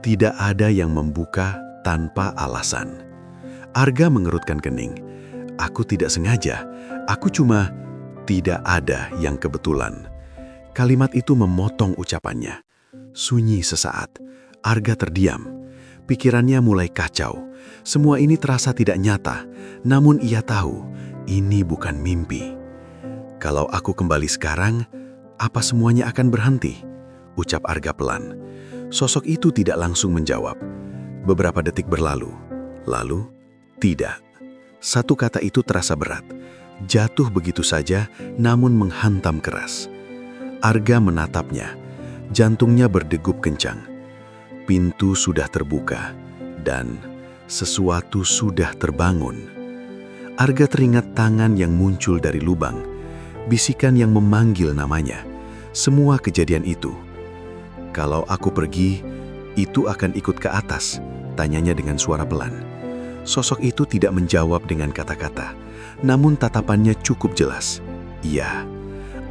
Tidak ada yang membuka tanpa alasan. Arga mengerutkan kening. "Aku tidak sengaja, aku cuma..." "Tidak ada yang kebetulan." Kalimat itu memotong ucapannya. Sunyi sesaat. Arga terdiam. Pikirannya mulai kacau. Semua ini terasa tidak nyata, namun ia tahu ini bukan mimpi. "Kalau aku kembali sekarang, apa semuanya akan berhenti?" ucap Arga pelan. Sosok itu tidak langsung menjawab. Beberapa detik berlalu. Lalu, tidak. Satu kata itu terasa berat. Jatuh begitu saja, namun menghantam keras. Arga menatapnya. Jantungnya berdegup kencang. Pintu sudah terbuka, dan sesuatu sudah terbangun. Arga teringat tangan yang muncul dari lubang, bisikan yang memanggil namanya. Semua kejadian itu. "Kalau aku pergi, itu akan ikut ke atas?" tanyanya dengan suara pelan. Sosok itu tidak menjawab dengan kata-kata, namun tatapannya cukup jelas. "Iya."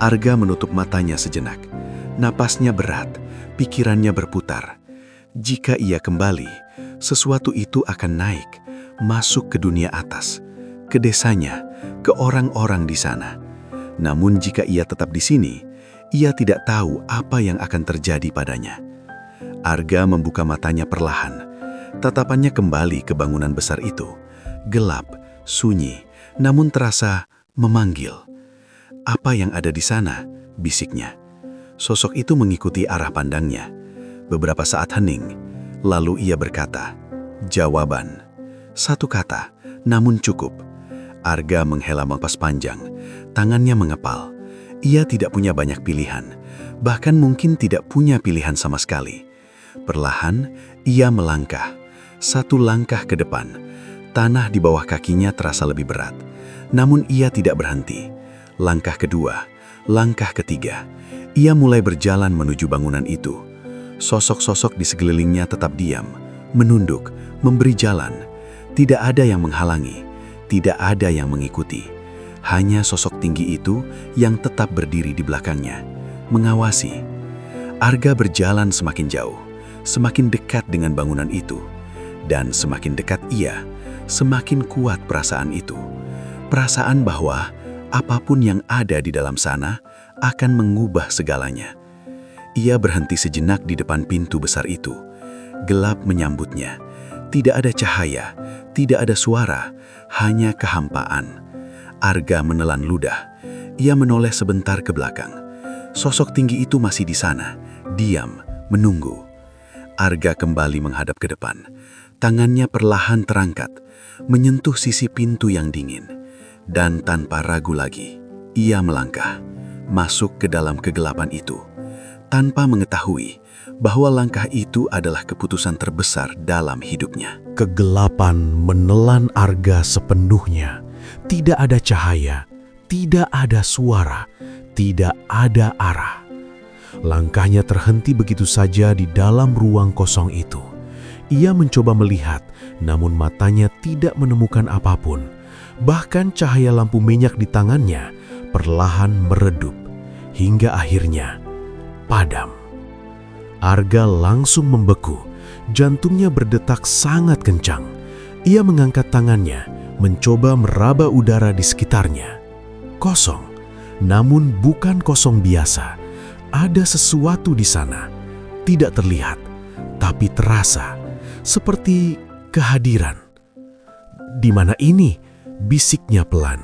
Arga menutup matanya sejenak. Napasnya berat, pikirannya berputar. Jika ia kembali, sesuatu itu akan naik, masuk ke dunia atas, ke desanya, ke orang-orang di sana. Namun jika ia tetap di sini, ia tidak tahu apa yang akan terjadi padanya. Arga membuka matanya perlahan. Tatapannya kembali ke bangunan besar itu. Gelap, sunyi, namun terasa memanggil. "Apa yang ada di sana?" bisiknya. Sosok itu mengikuti arah pandangnya. Beberapa saat hening, lalu ia berkata, "Jawaban." Satu kata, namun cukup. Arga menghela napas panjang, tangannya mengepal. Ia tidak punya banyak pilihan, bahkan mungkin tidak punya pilihan sama sekali. Perlahan, ia melangkah. Satu langkah ke depan. Tanah di bawah kakinya terasa lebih berat. Namun ia tidak berhenti. Langkah kedua, langkah ketiga. Ia mulai berjalan menuju bangunan itu. Sosok-sosok di sekelilingnya tetap diam, menunduk, memberi jalan. Tidak ada yang menghalangi, tidak ada yang mengikuti. Hanya sosok tinggi itu yang tetap berdiri di belakangnya, mengawasi. Arga berjalan semakin jauh, semakin dekat dengan bangunan itu. Dan semakin dekat ia, semakin kuat perasaan itu. Perasaan bahwa apapun yang ada di dalam sana akan mengubah segalanya. Ia berhenti sejenak di depan pintu besar itu. Gelap menyambutnya. Tidak ada cahaya, tidak ada suara, hanya kehampaan. Arga menelan ludah. Ia menoleh sebentar ke belakang. Sosok tinggi itu masih di sana, diam, menunggu. Arga kembali menghadap ke depan. Tangannya perlahan terangkat, menyentuh sisi pintu yang dingin. Dan tanpa ragu lagi, ia melangkah, masuk ke dalam kegelapan itu, tanpa mengetahui bahwa langkah itu adalah keputusan terbesar dalam hidupnya. Kegelapan menelan Arga sepenuhnya. Tidak ada cahaya, tidak ada suara, tidak ada arah. Langkahnya terhenti begitu saja di dalam ruang kosong itu. Ia mencoba melihat, namun matanya tidak menemukan apapun. Bahkan cahaya lampu minyak di tangannya perlahan meredup, hingga akhirnya padam. Arga langsung membeku, jantungnya berdetak sangat kencang. Ia mengangkat tangannya, mencoba meraba udara di sekitarnya. Kosong, namun bukan kosong biasa. Ada sesuatu di sana, tidak terlihat, tapi terasa, seperti kehadiran. Di mana ini? Bisiknya pelan.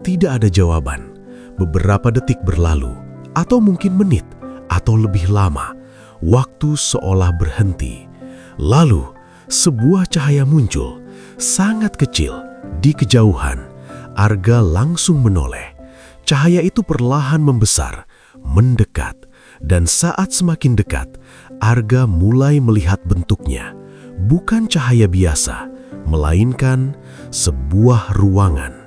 Tidak ada jawaban. Beberapa detik berlalu, atau mungkin menit, atau lebih lama. Waktu seolah berhenti. Lalu, sebuah cahaya muncul, sangat kecil, di kejauhan. Arga langsung menoleh. Cahaya itu perlahan membesar, mendekat, dan saat semakin dekat, Arga mulai melihat bentuknya. Bukan cahaya biasa, melainkan sebuah ruangan.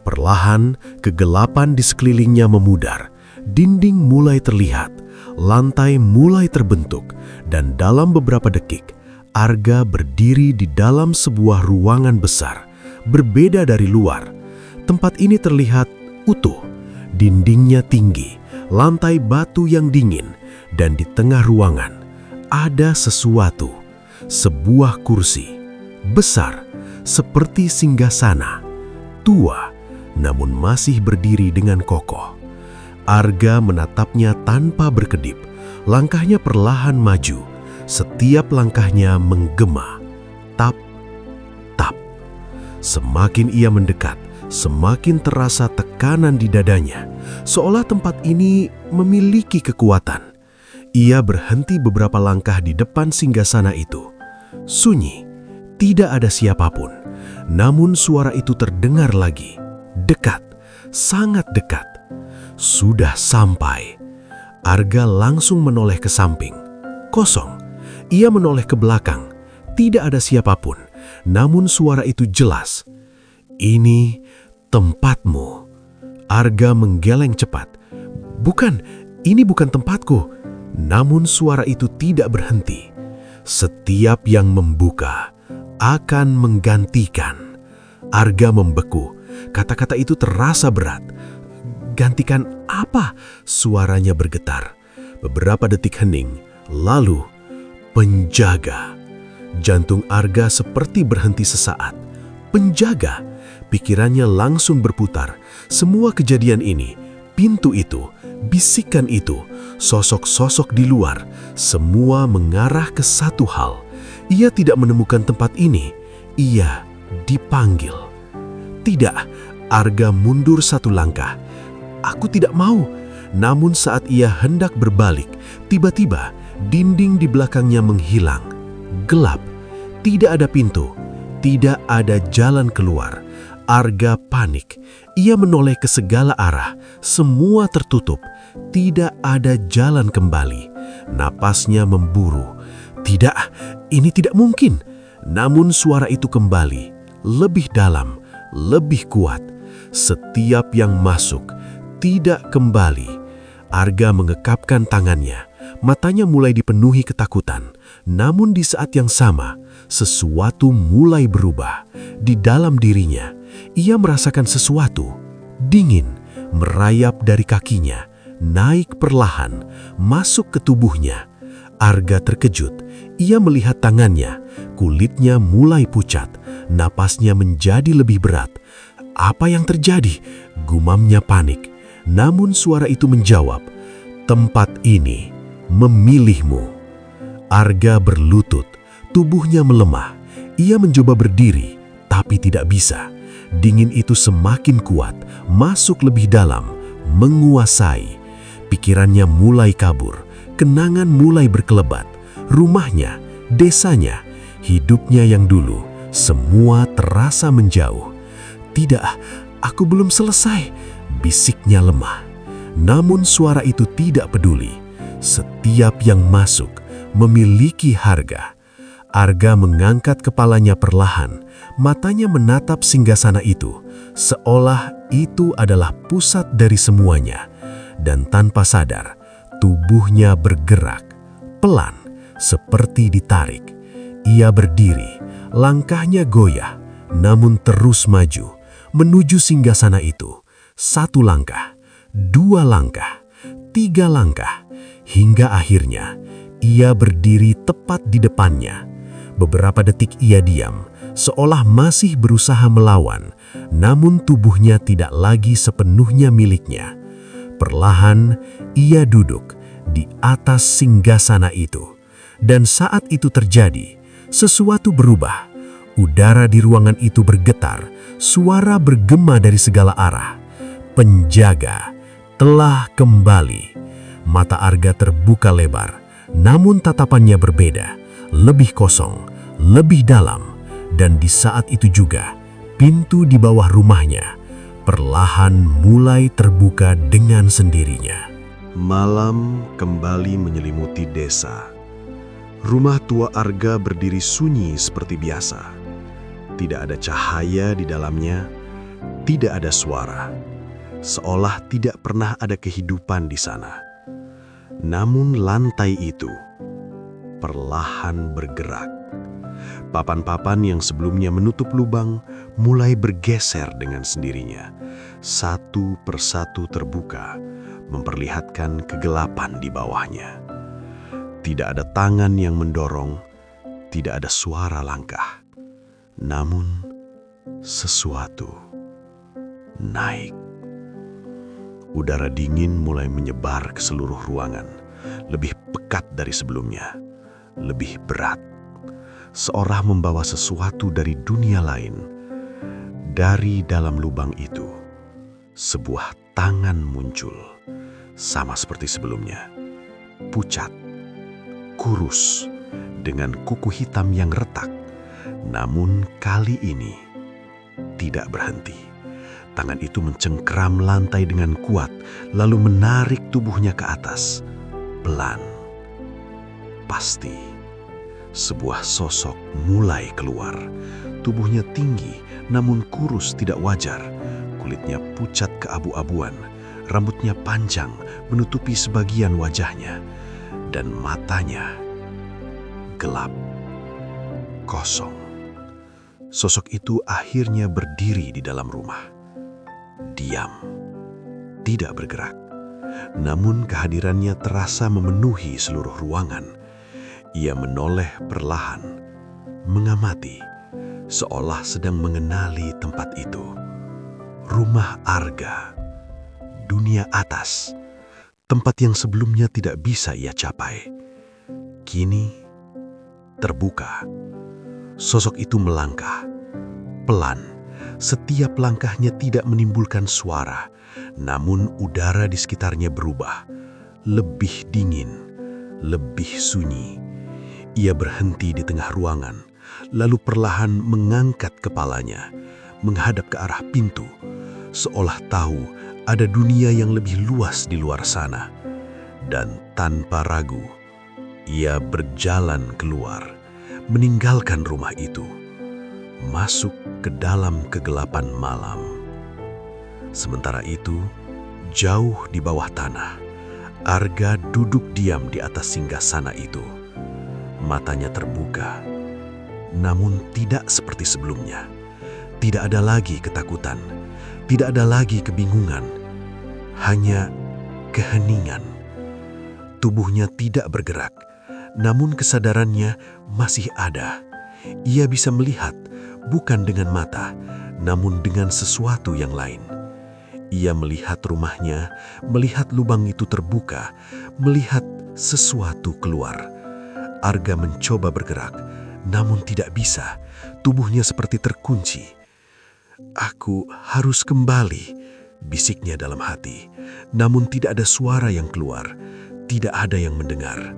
Perlahan, kegelapan di sekelilingnya memudar. Dinding mulai terlihat, lantai mulai terbentuk, dan dalam beberapa detik, Arga berdiri di dalam sebuah ruangan besar, berbeda dari luar. Tempat ini terlihat utuh, dindingnya tinggi, lantai batu yang dingin, dan di tengah ruangan ada sesuatu, sebuah kursi, besar, seperti singgasana, tua, namun masih berdiri dengan kokoh. Arga menatapnya tanpa berkedip. Langkahnya perlahan maju. Setiap langkahnya menggema. Tap, tap. Semakin ia mendekat, semakin terasa tekanan di dadanya. Seolah tempat ini memiliki kekuatan. Ia berhenti beberapa langkah di depan singgasana itu. Sunyi, tidak ada siapapun. Namun suara itu terdengar lagi. Dekat, sangat dekat. Sudah sampai. Arga langsung menoleh ke samping. Kosong. Ia menoleh ke belakang. Tidak ada siapapun. Namun suara itu jelas. Ini tempatmu. Arga menggeleng cepat. Bukan, ini bukan tempatku. Namun suara itu tidak berhenti. Setiap yang membuka akan menggantikan. Arga membeku. Kata-kata itu terasa berat. Gantikan apa? Suaranya bergetar. Beberapa detik hening, lalu penjaga. Jantung Arga seperti berhenti sesaat. Penjaga. Pikirannya langsung berputar. Semua kejadian ini, pintu itu, bisikan itu, sosok-sosok di luar, semua mengarah ke satu hal. Ia tidak menemukan tempat ini. Ia dipanggil. Tidak, Arga mundur satu langkah. Aku tidak mau. Namun saat ia hendak berbalik, tiba-tiba dinding di belakangnya menghilang. Gelap, tidak ada pintu, tidak ada jalan keluar. Arga panik. Ia menoleh ke segala arah, semua tertutup. Tidak ada jalan kembali. Napasnya memburu. Tidak, ini tidak mungkin. Namun suara itu kembali, lebih dalam, lebih kuat. Setiap yang masuk tidak kembali. Arga mengekapkan tangannya. Matanya mulai dipenuhi ketakutan. Namun di saat yang sama, sesuatu mulai berubah. Di dalam dirinya, ia merasakan sesuatu. Dingin, merayap dari kakinya, naik perlahan, masuk ke tubuhnya. Arga terkejut. Ia melihat tangannya. Kulitnya mulai pucat. Napasnya menjadi lebih berat. Apa yang terjadi? Gumamnya panik. Namun suara itu menjawab, tempat ini memilihmu. Arga berlutut, tubuhnya melemah. Ia mencoba berdiri, tapi tidak bisa. Dingin itu semakin kuat, masuk lebih dalam, menguasai. Pikirannya mulai kabur, kenangan mulai berkelebat. Rumahnya, desanya, Hidupnya yang dulu, semua terasa menjauh. "Tidak, aku belum selesai," bisiknya lemah. Namun suara itu tidak peduli. Setiap yang masuk memiliki harga. Arga mengangkat kepalanya perlahan, matanya menatap singgasana itu, seolah itu adalah pusat dari semuanya. Dan tanpa sadar, tubuhnya bergerak, pelan, seperti ditarik. Ia berdiri, langkahnya goyah, namun terus maju, menuju singgasana itu. 1 langkah, 2 langkah, 3 langkah, hingga akhirnya ia berdiri tepat di depannya. Beberapa detik ia diam, seolah masih berusaha melawan, namun tubuhnya tidak lagi sepenuhnya miliknya. Perlahan, ia duduk di atas singgasana itu. Dan saat itu terjadi, sesuatu berubah. Udara di ruangan itu bergetar, suara bergema dari segala arah. Penjaga telah kembali. Mata Arga terbuka lebar, namun tatapannya berbeda, lebih kosong, lebih dalam. Dan di saat itu juga, pintu di bawah rumahnya perlahan mulai terbuka dengan sendirinya. Malam kembali menyelimuti desa. Rumah tua Arga berdiri sunyi seperti biasa. Tidak ada cahaya di dalamnya, tidak ada suara. Seolah tidak pernah ada kehidupan di sana. Namun lantai itu perlahan bergerak. Papan-papan yang sebelumnya menutup lubang mulai bergeser dengan sendirinya. Satu persatu terbuka, memperlihatkan kegelapan di bawahnya. Tidak ada tangan yang mendorong, tidak ada suara langkah. Namun, sesuatu naik. Udara dingin mulai menyebar ke seluruh ruangan, lebih pekat dari sebelumnya, lebih berat. Seolah membawa sesuatu dari dunia lain. Dari dalam lubang itu, sebuah tangan muncul, sama seperti sebelumnya. Pucat, kurus, dengan kuku hitam yang retak. Namun kali ini, tidak berhenti. Tangan itu mencengkeram lantai dengan kuat, lalu menarik tubuhnya ke atas. Pelan, pasti, sebuah sosok mulai keluar. Tubuhnya tinggi, namun kurus tidak wajar. Kulitnya pucat keabu-abuan, rambutnya panjang menutupi sebagian wajahnya, dan matanya gelap, kosong. Sosok itu akhirnya berdiri di dalam rumah. Diam, tidak bergerak. Namun kehadirannya terasa memenuhi seluruh ruangan. Ia menoleh perlahan, mengamati, seolah sedang mengenali tempat itu. Rumah Arga, dunia atas, tempat yang sebelumnya tidak bisa ia capai. Kini terbuka. Sosok itu melangkah, pelan. Setiap langkahnya tidak menimbulkan suara, namun udara di sekitarnya berubah, lebih dingin, lebih sunyi. Ia berhenti di tengah ruangan, lalu perlahan mengangkat kepalanya, menghadap ke arah pintu, seolah tahu ada dunia yang lebih luas di luar sana. Dan tanpa ragu, ia berjalan keluar, meninggalkan rumah itu, masuk ke dalam kegelapan malam. Sementara itu, jauh di bawah tanah, Arga duduk diam di atas singgasana itu. Matanya terbuka, namun tidak seperti sebelumnya. Tidak ada lagi ketakutan, tidak ada lagi kebingungan, hanya keheningan. Tubuhnya tidak bergerak, namun kesadarannya masih ada. Ia bisa melihat, bukan dengan mata, namun dengan sesuatu yang lain. Ia melihat rumahnya, melihat lubang itu terbuka, melihat sesuatu keluar. Arga mencoba bergerak, namun tidak bisa. Tubuhnya seperti terkunci. "Aku harus kembali," bisiknya dalam hati. Namun tidak ada suara yang keluar, tidak ada yang mendengar.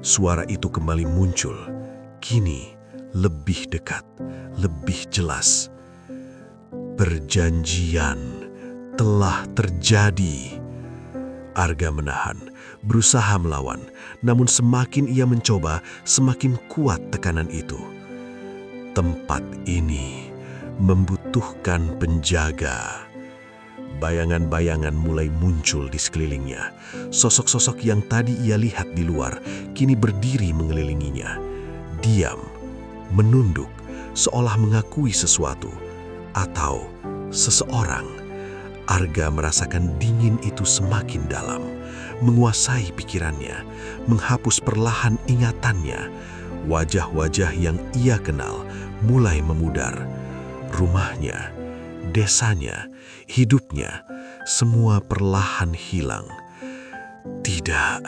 Suara itu kembali muncul, kini lebih dekat, lebih jelas. Perjanjian telah terjadi. Arga menahan, berusaha melawan, namun semakin ia mencoba, semakin kuat tekanan itu. Tempat ini membutuhkan penjaga. Bayangan-bayangan mulai muncul di sekelilingnya. Sosok-sosok yang tadi ia lihat di luar kini berdiri mengelilinginya. Diam, menunduk, seolah mengakui sesuatu atau seseorang. Arga merasakan dingin itu semakin dalam, menguasai pikirannya, menghapus perlahan ingatannya. Wajah-wajah yang ia kenal mulai memudar. Rumahnya, desanya, hidupnya, semua perlahan hilang. Tidak,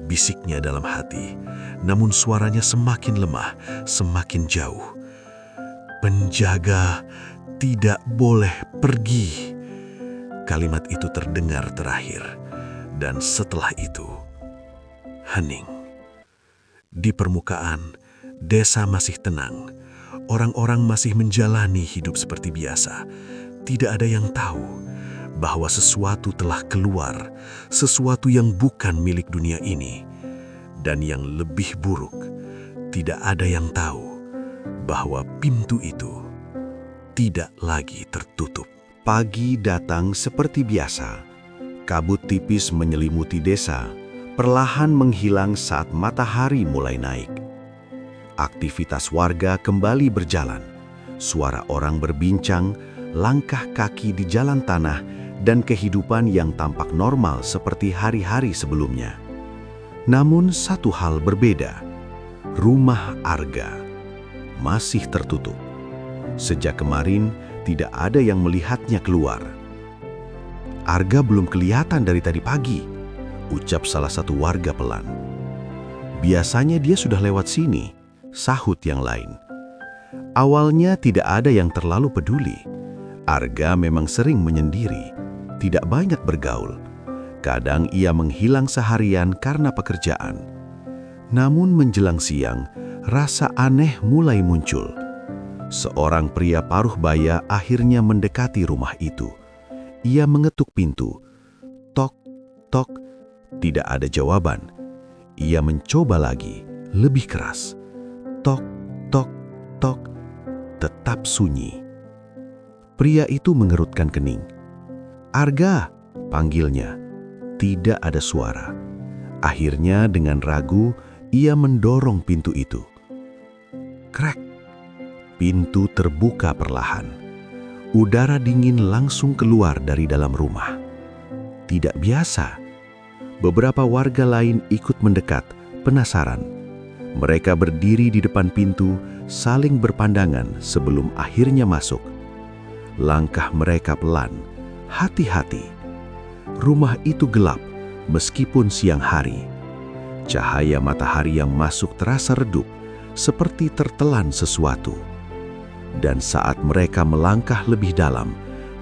bisiknya dalam hati, namun suaranya semakin lemah, semakin jauh. Penjaga tidak boleh pergi. Kalimat itu terdengar terakhir, dan setelah itu, hening. Di permukaan, desa masih tenang. Orang-orang masih menjalani hidup seperti biasa. Tidak ada yang tahu bahwa sesuatu telah keluar, sesuatu yang bukan milik dunia ini. Dan yang lebih buruk, tidak ada yang tahu bahwa pintu itu tidak lagi tertutup. Pagi datang seperti biasa. Kabut tipis menyelimuti desa, perlahan menghilang saat matahari mulai naik. Aktivitas warga kembali berjalan. Suara orang berbincang, langkah kaki di jalan tanah, dan kehidupan yang tampak normal seperti hari-hari sebelumnya. Namun satu hal berbeda. Rumah Arga masih tertutup. Sejak kemarin, tidak ada yang melihatnya keluar. Arga belum kelihatan dari tadi pagi, ucap salah satu warga pelan. Biasanya dia sudah lewat sini, sahut yang lain. Awalnya tidak ada yang terlalu peduli. Arga memang sering menyendiri, tidak banyak bergaul. Kadang ia menghilang seharian karena pekerjaan. Namun menjelang siang, rasa aneh mulai muncul. Seorang pria paruh baya akhirnya mendekati rumah itu. Ia mengetuk pintu. Tok, tok, tidak ada jawaban. Ia mencoba lagi, lebih keras. Tok, tok, tok, tetap sunyi. Pria itu mengerutkan kening. Arga, panggilnya. Tidak ada suara. Akhirnya dengan ragu, ia mendorong pintu itu. Krek. Pintu terbuka perlahan. Udara dingin langsung keluar dari dalam rumah. Tidak biasa. Beberapa warga lain ikut mendekat, penasaran. Mereka berdiri di depan pintu, saling berpandangan sebelum akhirnya masuk. Langkah mereka pelan, hati-hati. Rumah itu gelap, meskipun siang hari. Cahaya matahari yang masuk terasa redup, seperti tertelan sesuatu. Dan saat mereka melangkah lebih dalam,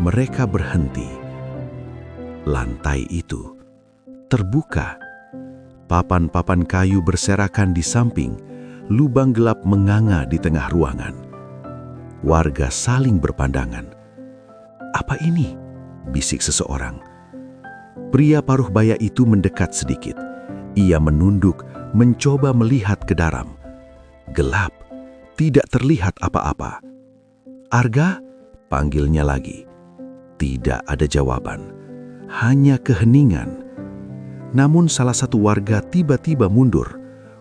mereka berhenti. Lantai itu terbuka. Papan-papan kayu berserakan di samping, lubang gelap menganga di tengah ruangan. Warga saling berpandangan. Apa ini? Bisik seseorang. Pria paruh baya itu mendekat sedikit. Ia menunduk, mencoba melihat ke dalam. Gelap, tidak terlihat apa-apa. Arga, panggilnya lagi. Tidak ada jawaban, hanya keheningan. Namun salah satu warga tiba-tiba mundur,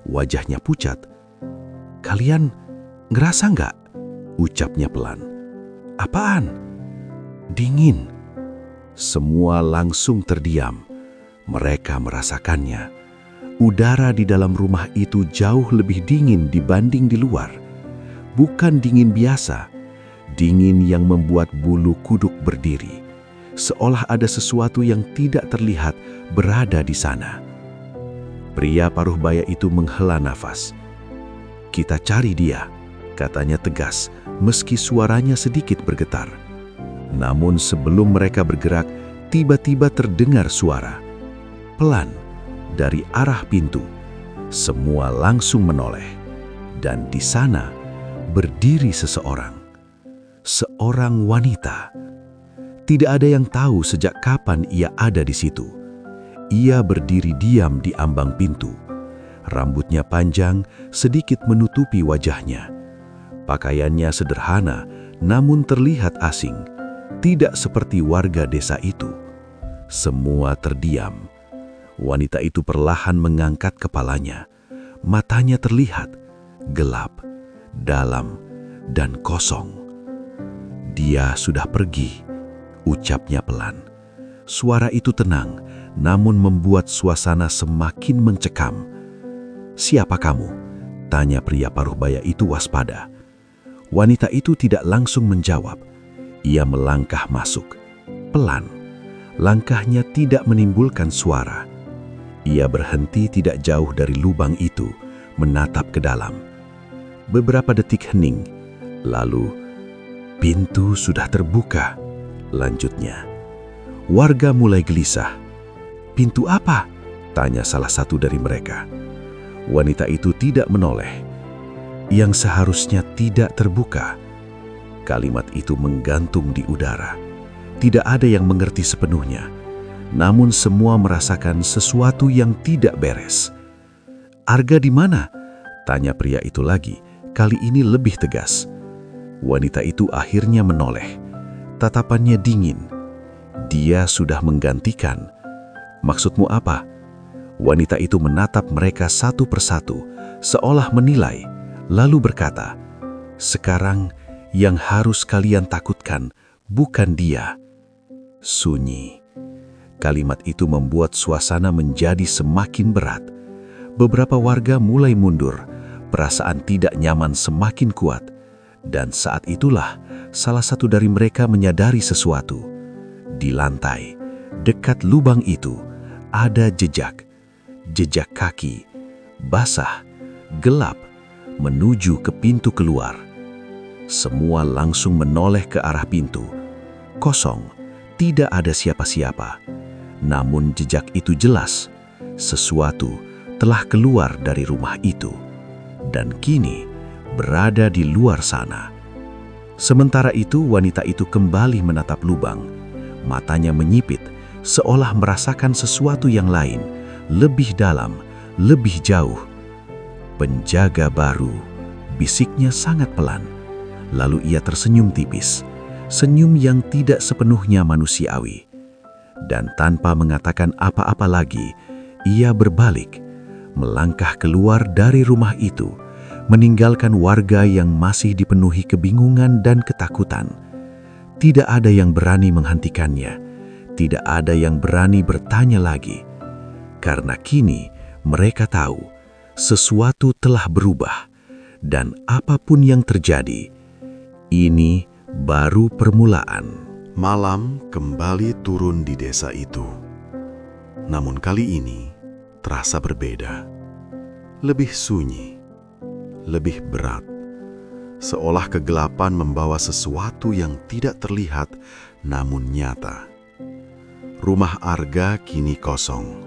wajahnya pucat. Kalian ngerasa nggak? Ucapnya pelan. Apaan? Dingin. Semua langsung terdiam. Mereka merasakannya. Udara di dalam rumah itu jauh lebih dingin dibanding di luar. Bukan dingin biasa, dingin yang membuat bulu kuduk berdiri. Seolah ada sesuatu yang tidak terlihat berada di sana. Pria paruh baya itu menghela nafas. Kita cari dia, katanya tegas, meski suaranya sedikit bergetar. Namun sebelum mereka bergerak, tiba-tiba terdengar suara. Pelan, dari arah pintu. Semua langsung menoleh. Dan di sana, berdiri seseorang. Seorang wanita. Tidak ada yang tahu sejak kapan ia ada di situ. Ia berdiri diam di ambang pintu. Rambutnya panjang, sedikit menutupi wajahnya. Pakaiannya sederhana, namun terlihat asing. Tidak seperti warga desa itu. Semua terdiam. Wanita itu perlahan mengangkat kepalanya. Matanya terlihat gelap, dalam, dan kosong. Dia sudah pergi, ucapnya pelan. Suara itu tenang, namun membuat suasana semakin mencekam. "Siapa kamu?" tanya pria paruh baya itu waspada. Wanita itu tidak langsung menjawab. Ia melangkah masuk, pelan. Langkahnya tidak menimbulkan suara. Ia berhenti tidak jauh dari lubang itu, menatap ke dalam. Beberapa detik hening, lalu pintu sudah terbuka, lanjutnya. Warga mulai gelisah. "Pintu apa?" tanya salah satu dari mereka. Wanita itu tidak menoleh. Yang seharusnya tidak terbuka. Kalimat itu menggantung di udara. Tidak ada yang mengerti sepenuhnya. Namun semua merasakan sesuatu yang tidak beres. "Arga di mana?" tanya pria itu lagi, kali ini lebih tegas. Wanita itu akhirnya menoleh. Tatapannya dingin. Dia sudah menggantikan. "Maksudmu apa?" Wanita itu menatap mereka satu persatu, seolah menilai, lalu berkata, "Sekarang yang harus kalian takutkan bukan dia." Sunyi. Kalimat itu membuat suasana menjadi semakin berat. Beberapa warga mulai mundur, perasaan tidak nyaman semakin kuat. Dan saat itulah salah satu dari mereka menyadari sesuatu. Di lantai, dekat lubang itu, ada jejak. Jejak kaki, basah, gelap, menuju ke pintu keluar. Semua langsung menoleh ke arah pintu. Kosong, tidak ada siapa-siapa. Namun jejak itu jelas, sesuatu telah keluar dari rumah itu. Dan kini berada di luar sana. Sementara itu wanita itu kembali menatap lubang. Matanya menyipit, seolah merasakan sesuatu yang lain, lebih dalam, lebih jauh. "Penjaga baru," bisiknya sangat pelan. Lalu ia tersenyum tipis, senyum yang tidak sepenuhnya manusiawi. Dan tanpa mengatakan apa-apa lagi, ia berbalik, melangkah keluar dari rumah itu, meninggalkan warga yang masih dipenuhi kebingungan dan ketakutan. Tidak ada yang berani menghentikannya, tidak ada yang berani bertanya lagi. Karena kini mereka tahu sesuatu telah berubah, dan apapun yang terjadi, ini baru permulaan. Malam kembali turun di desa itu. Namun kali ini terasa berbeda. Lebih sunyi, lebih berat. Seolah kegelapan membawa sesuatu yang tidak terlihat namun nyata. Rumah Arga kini kosong.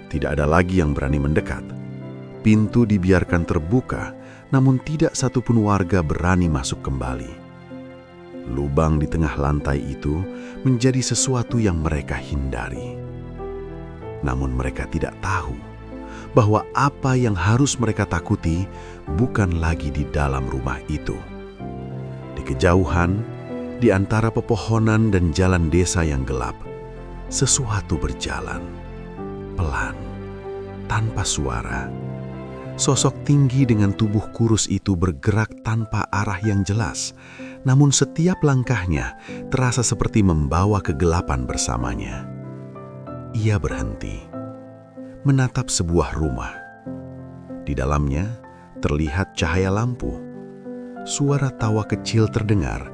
Tidak ada lagi yang berani mendekat. Pintu dibiarkan terbuka, namun tidak satupun warga berani masuk kembali. Lubang di tengah lantai itu menjadi sesuatu yang mereka hindari. Namun mereka tidak tahu bahwa apa yang harus mereka takuti bukan lagi di dalam rumah itu. Di kejauhan, di antara pepohonan dan jalan desa yang gelap, sesuatu berjalan, pelan, tanpa suara. Sosok tinggi dengan tubuh kurus itu bergerak tanpa arah yang jelas, namun setiap langkahnya terasa seperti membawa kegelapan bersamanya. Ia berhenti, menatap sebuah rumah. Di dalamnya terlihat cahaya lampu. Suara tawa kecil terdengar,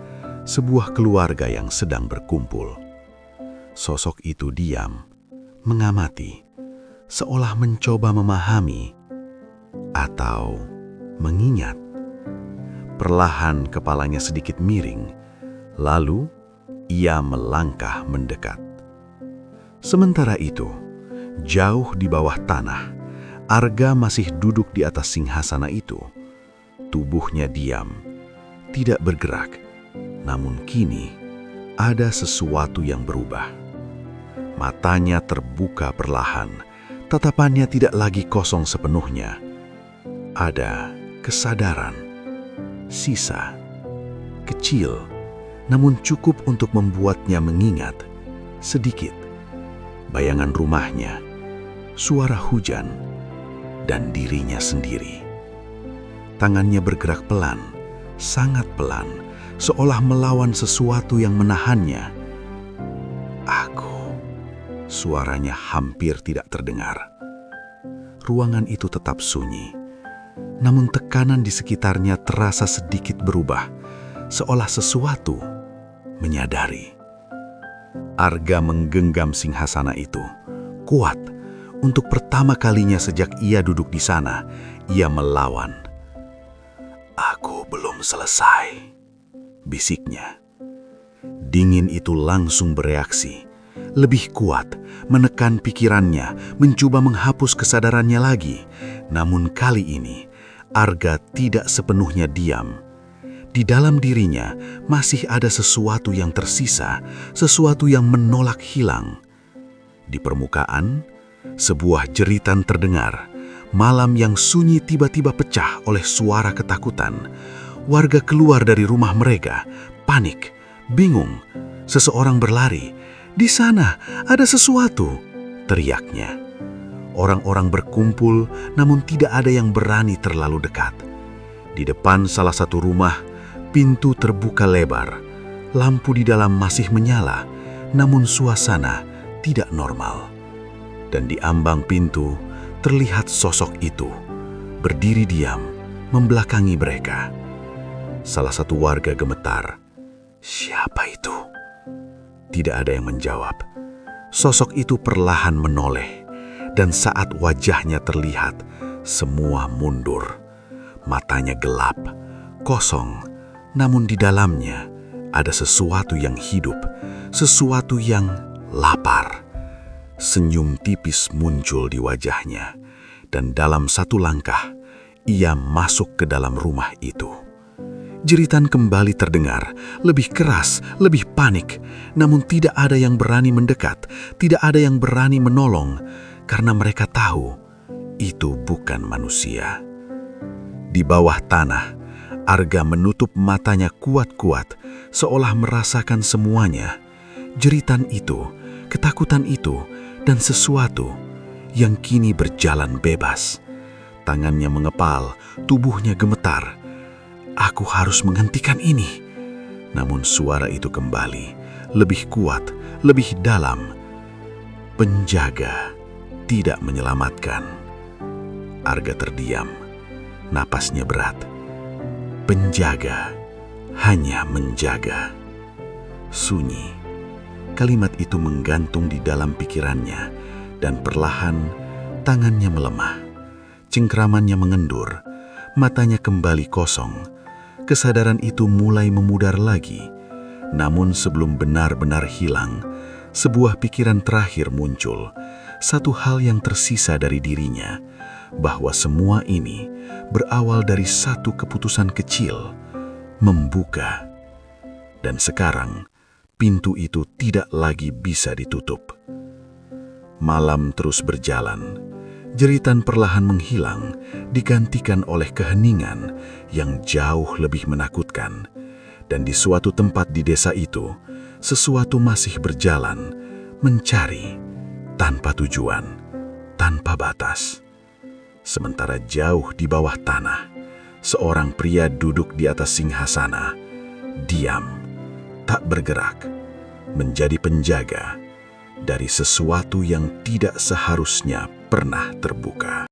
sebuah keluarga yang sedang berkumpul. Sosok itu diam, mengamati, seolah mencoba memahami atau mengingat. Perlahan kepalanya sedikit miring, lalu ia melangkah mendekat. Sementara itu, jauh di bawah tanah, Arga masih duduk di atas singgasana itu. Tubuhnya diam, tidak bergerak. Namun kini ada sesuatu yang berubah. Matanya terbuka perlahan, tatapannya tidak lagi kosong sepenuhnya. Ada kesadaran, sisa, kecil, namun cukup untuk membuatnya mengingat sedikit. Bayangan rumahnya, suara hujan, dan dirinya sendiri. Tangannya bergerak pelan, sangat pelan, seolah melawan sesuatu yang menahannya. Aku. Suaranya hampir tidak terdengar. Ruangan itu tetap sunyi, namun tekanan di sekitarnya terasa sedikit berubah, seolah sesuatu menyadari. Arga menggenggam singgasana itu, kuat. Untuk pertama kalinya sejak ia duduk di sana, ia melawan. "Aku belum selesai," bisiknya. Dingin itu langsung bereaksi, lebih kuat, menekan pikirannya, mencoba menghapus kesadarannya lagi. Namun kali ini, Arga tidak sepenuhnya diam. Di dalam dirinya masih ada sesuatu yang tersisa, sesuatu yang menolak hilang. Di permukaan, sebuah jeritan terdengar. Malam yang sunyi tiba-tiba pecah oleh suara ketakutan. Warga keluar dari rumah mereka, panik, bingung. Seseorang berlari. "Di sana ada sesuatu!" teriaknya. Orang-orang berkumpul, namun tidak ada yang berani terlalu dekat. Di depan salah satu rumah, pintu terbuka lebar. Lampu di dalam masih menyala, namun suasana tidak normal. Dan di ambang pintu, terlihat sosok itu, berdiri diam, membelakangi mereka. Salah satu warga gemetar. "Siapa itu?" Tidak ada yang menjawab. Sosok itu perlahan menoleh, dan saat wajahnya terlihat, semua mundur. Matanya gelap, kosong, namun di dalamnya ada sesuatu yang hidup, sesuatu yang lapar. Senyum tipis muncul di wajahnya, dan dalam satu langkah, ia masuk ke dalam rumah itu. Jeritan kembali terdengar, lebih keras, lebih panik, namun tidak ada yang berani mendekat, tidak ada yang berani menolong, karena mereka tahu itu bukan manusia. Di bawah tanah, Arga menutup matanya kuat-kuat, seolah merasakan semuanya. Jeritan itu, ketakutan itu, dan sesuatu yang kini berjalan bebas. Tangannya mengepal, tubuhnya gemetar. "Aku harus menghentikan ini." Namun suara itu kembali, lebih kuat, lebih dalam. "Penjaga tidak menyelamatkan." Arga terdiam, napasnya berat. "Penjaga hanya menjaga." Sunyi. Kalimat itu menggantung di dalam pikirannya, dan perlahan tangannya melemah. Cengkramannya mengendur, matanya kembali kosong. Kesadaran itu mulai memudar lagi. Namun sebelum benar-benar hilang, sebuah pikiran terakhir muncul. Satu hal yang tersisa dari dirinya, bahwa semua ini berawal dari satu keputusan kecil, membuka. Dan sekarang, pintu itu tidak lagi bisa ditutup. Malam terus berjalan. Jeritan perlahan menghilang, digantikan oleh keheningan yang jauh lebih menakutkan. Dan di suatu tempat di desa itu, sesuatu masih berjalan, mencari, tanpa tujuan, tanpa batas. Sementara jauh di bawah tanah, seorang pria duduk di atas singgasana, diam, tak bergerak, menjadi penjaga dari sesuatu yang tidak seharusnya pernah terbuka.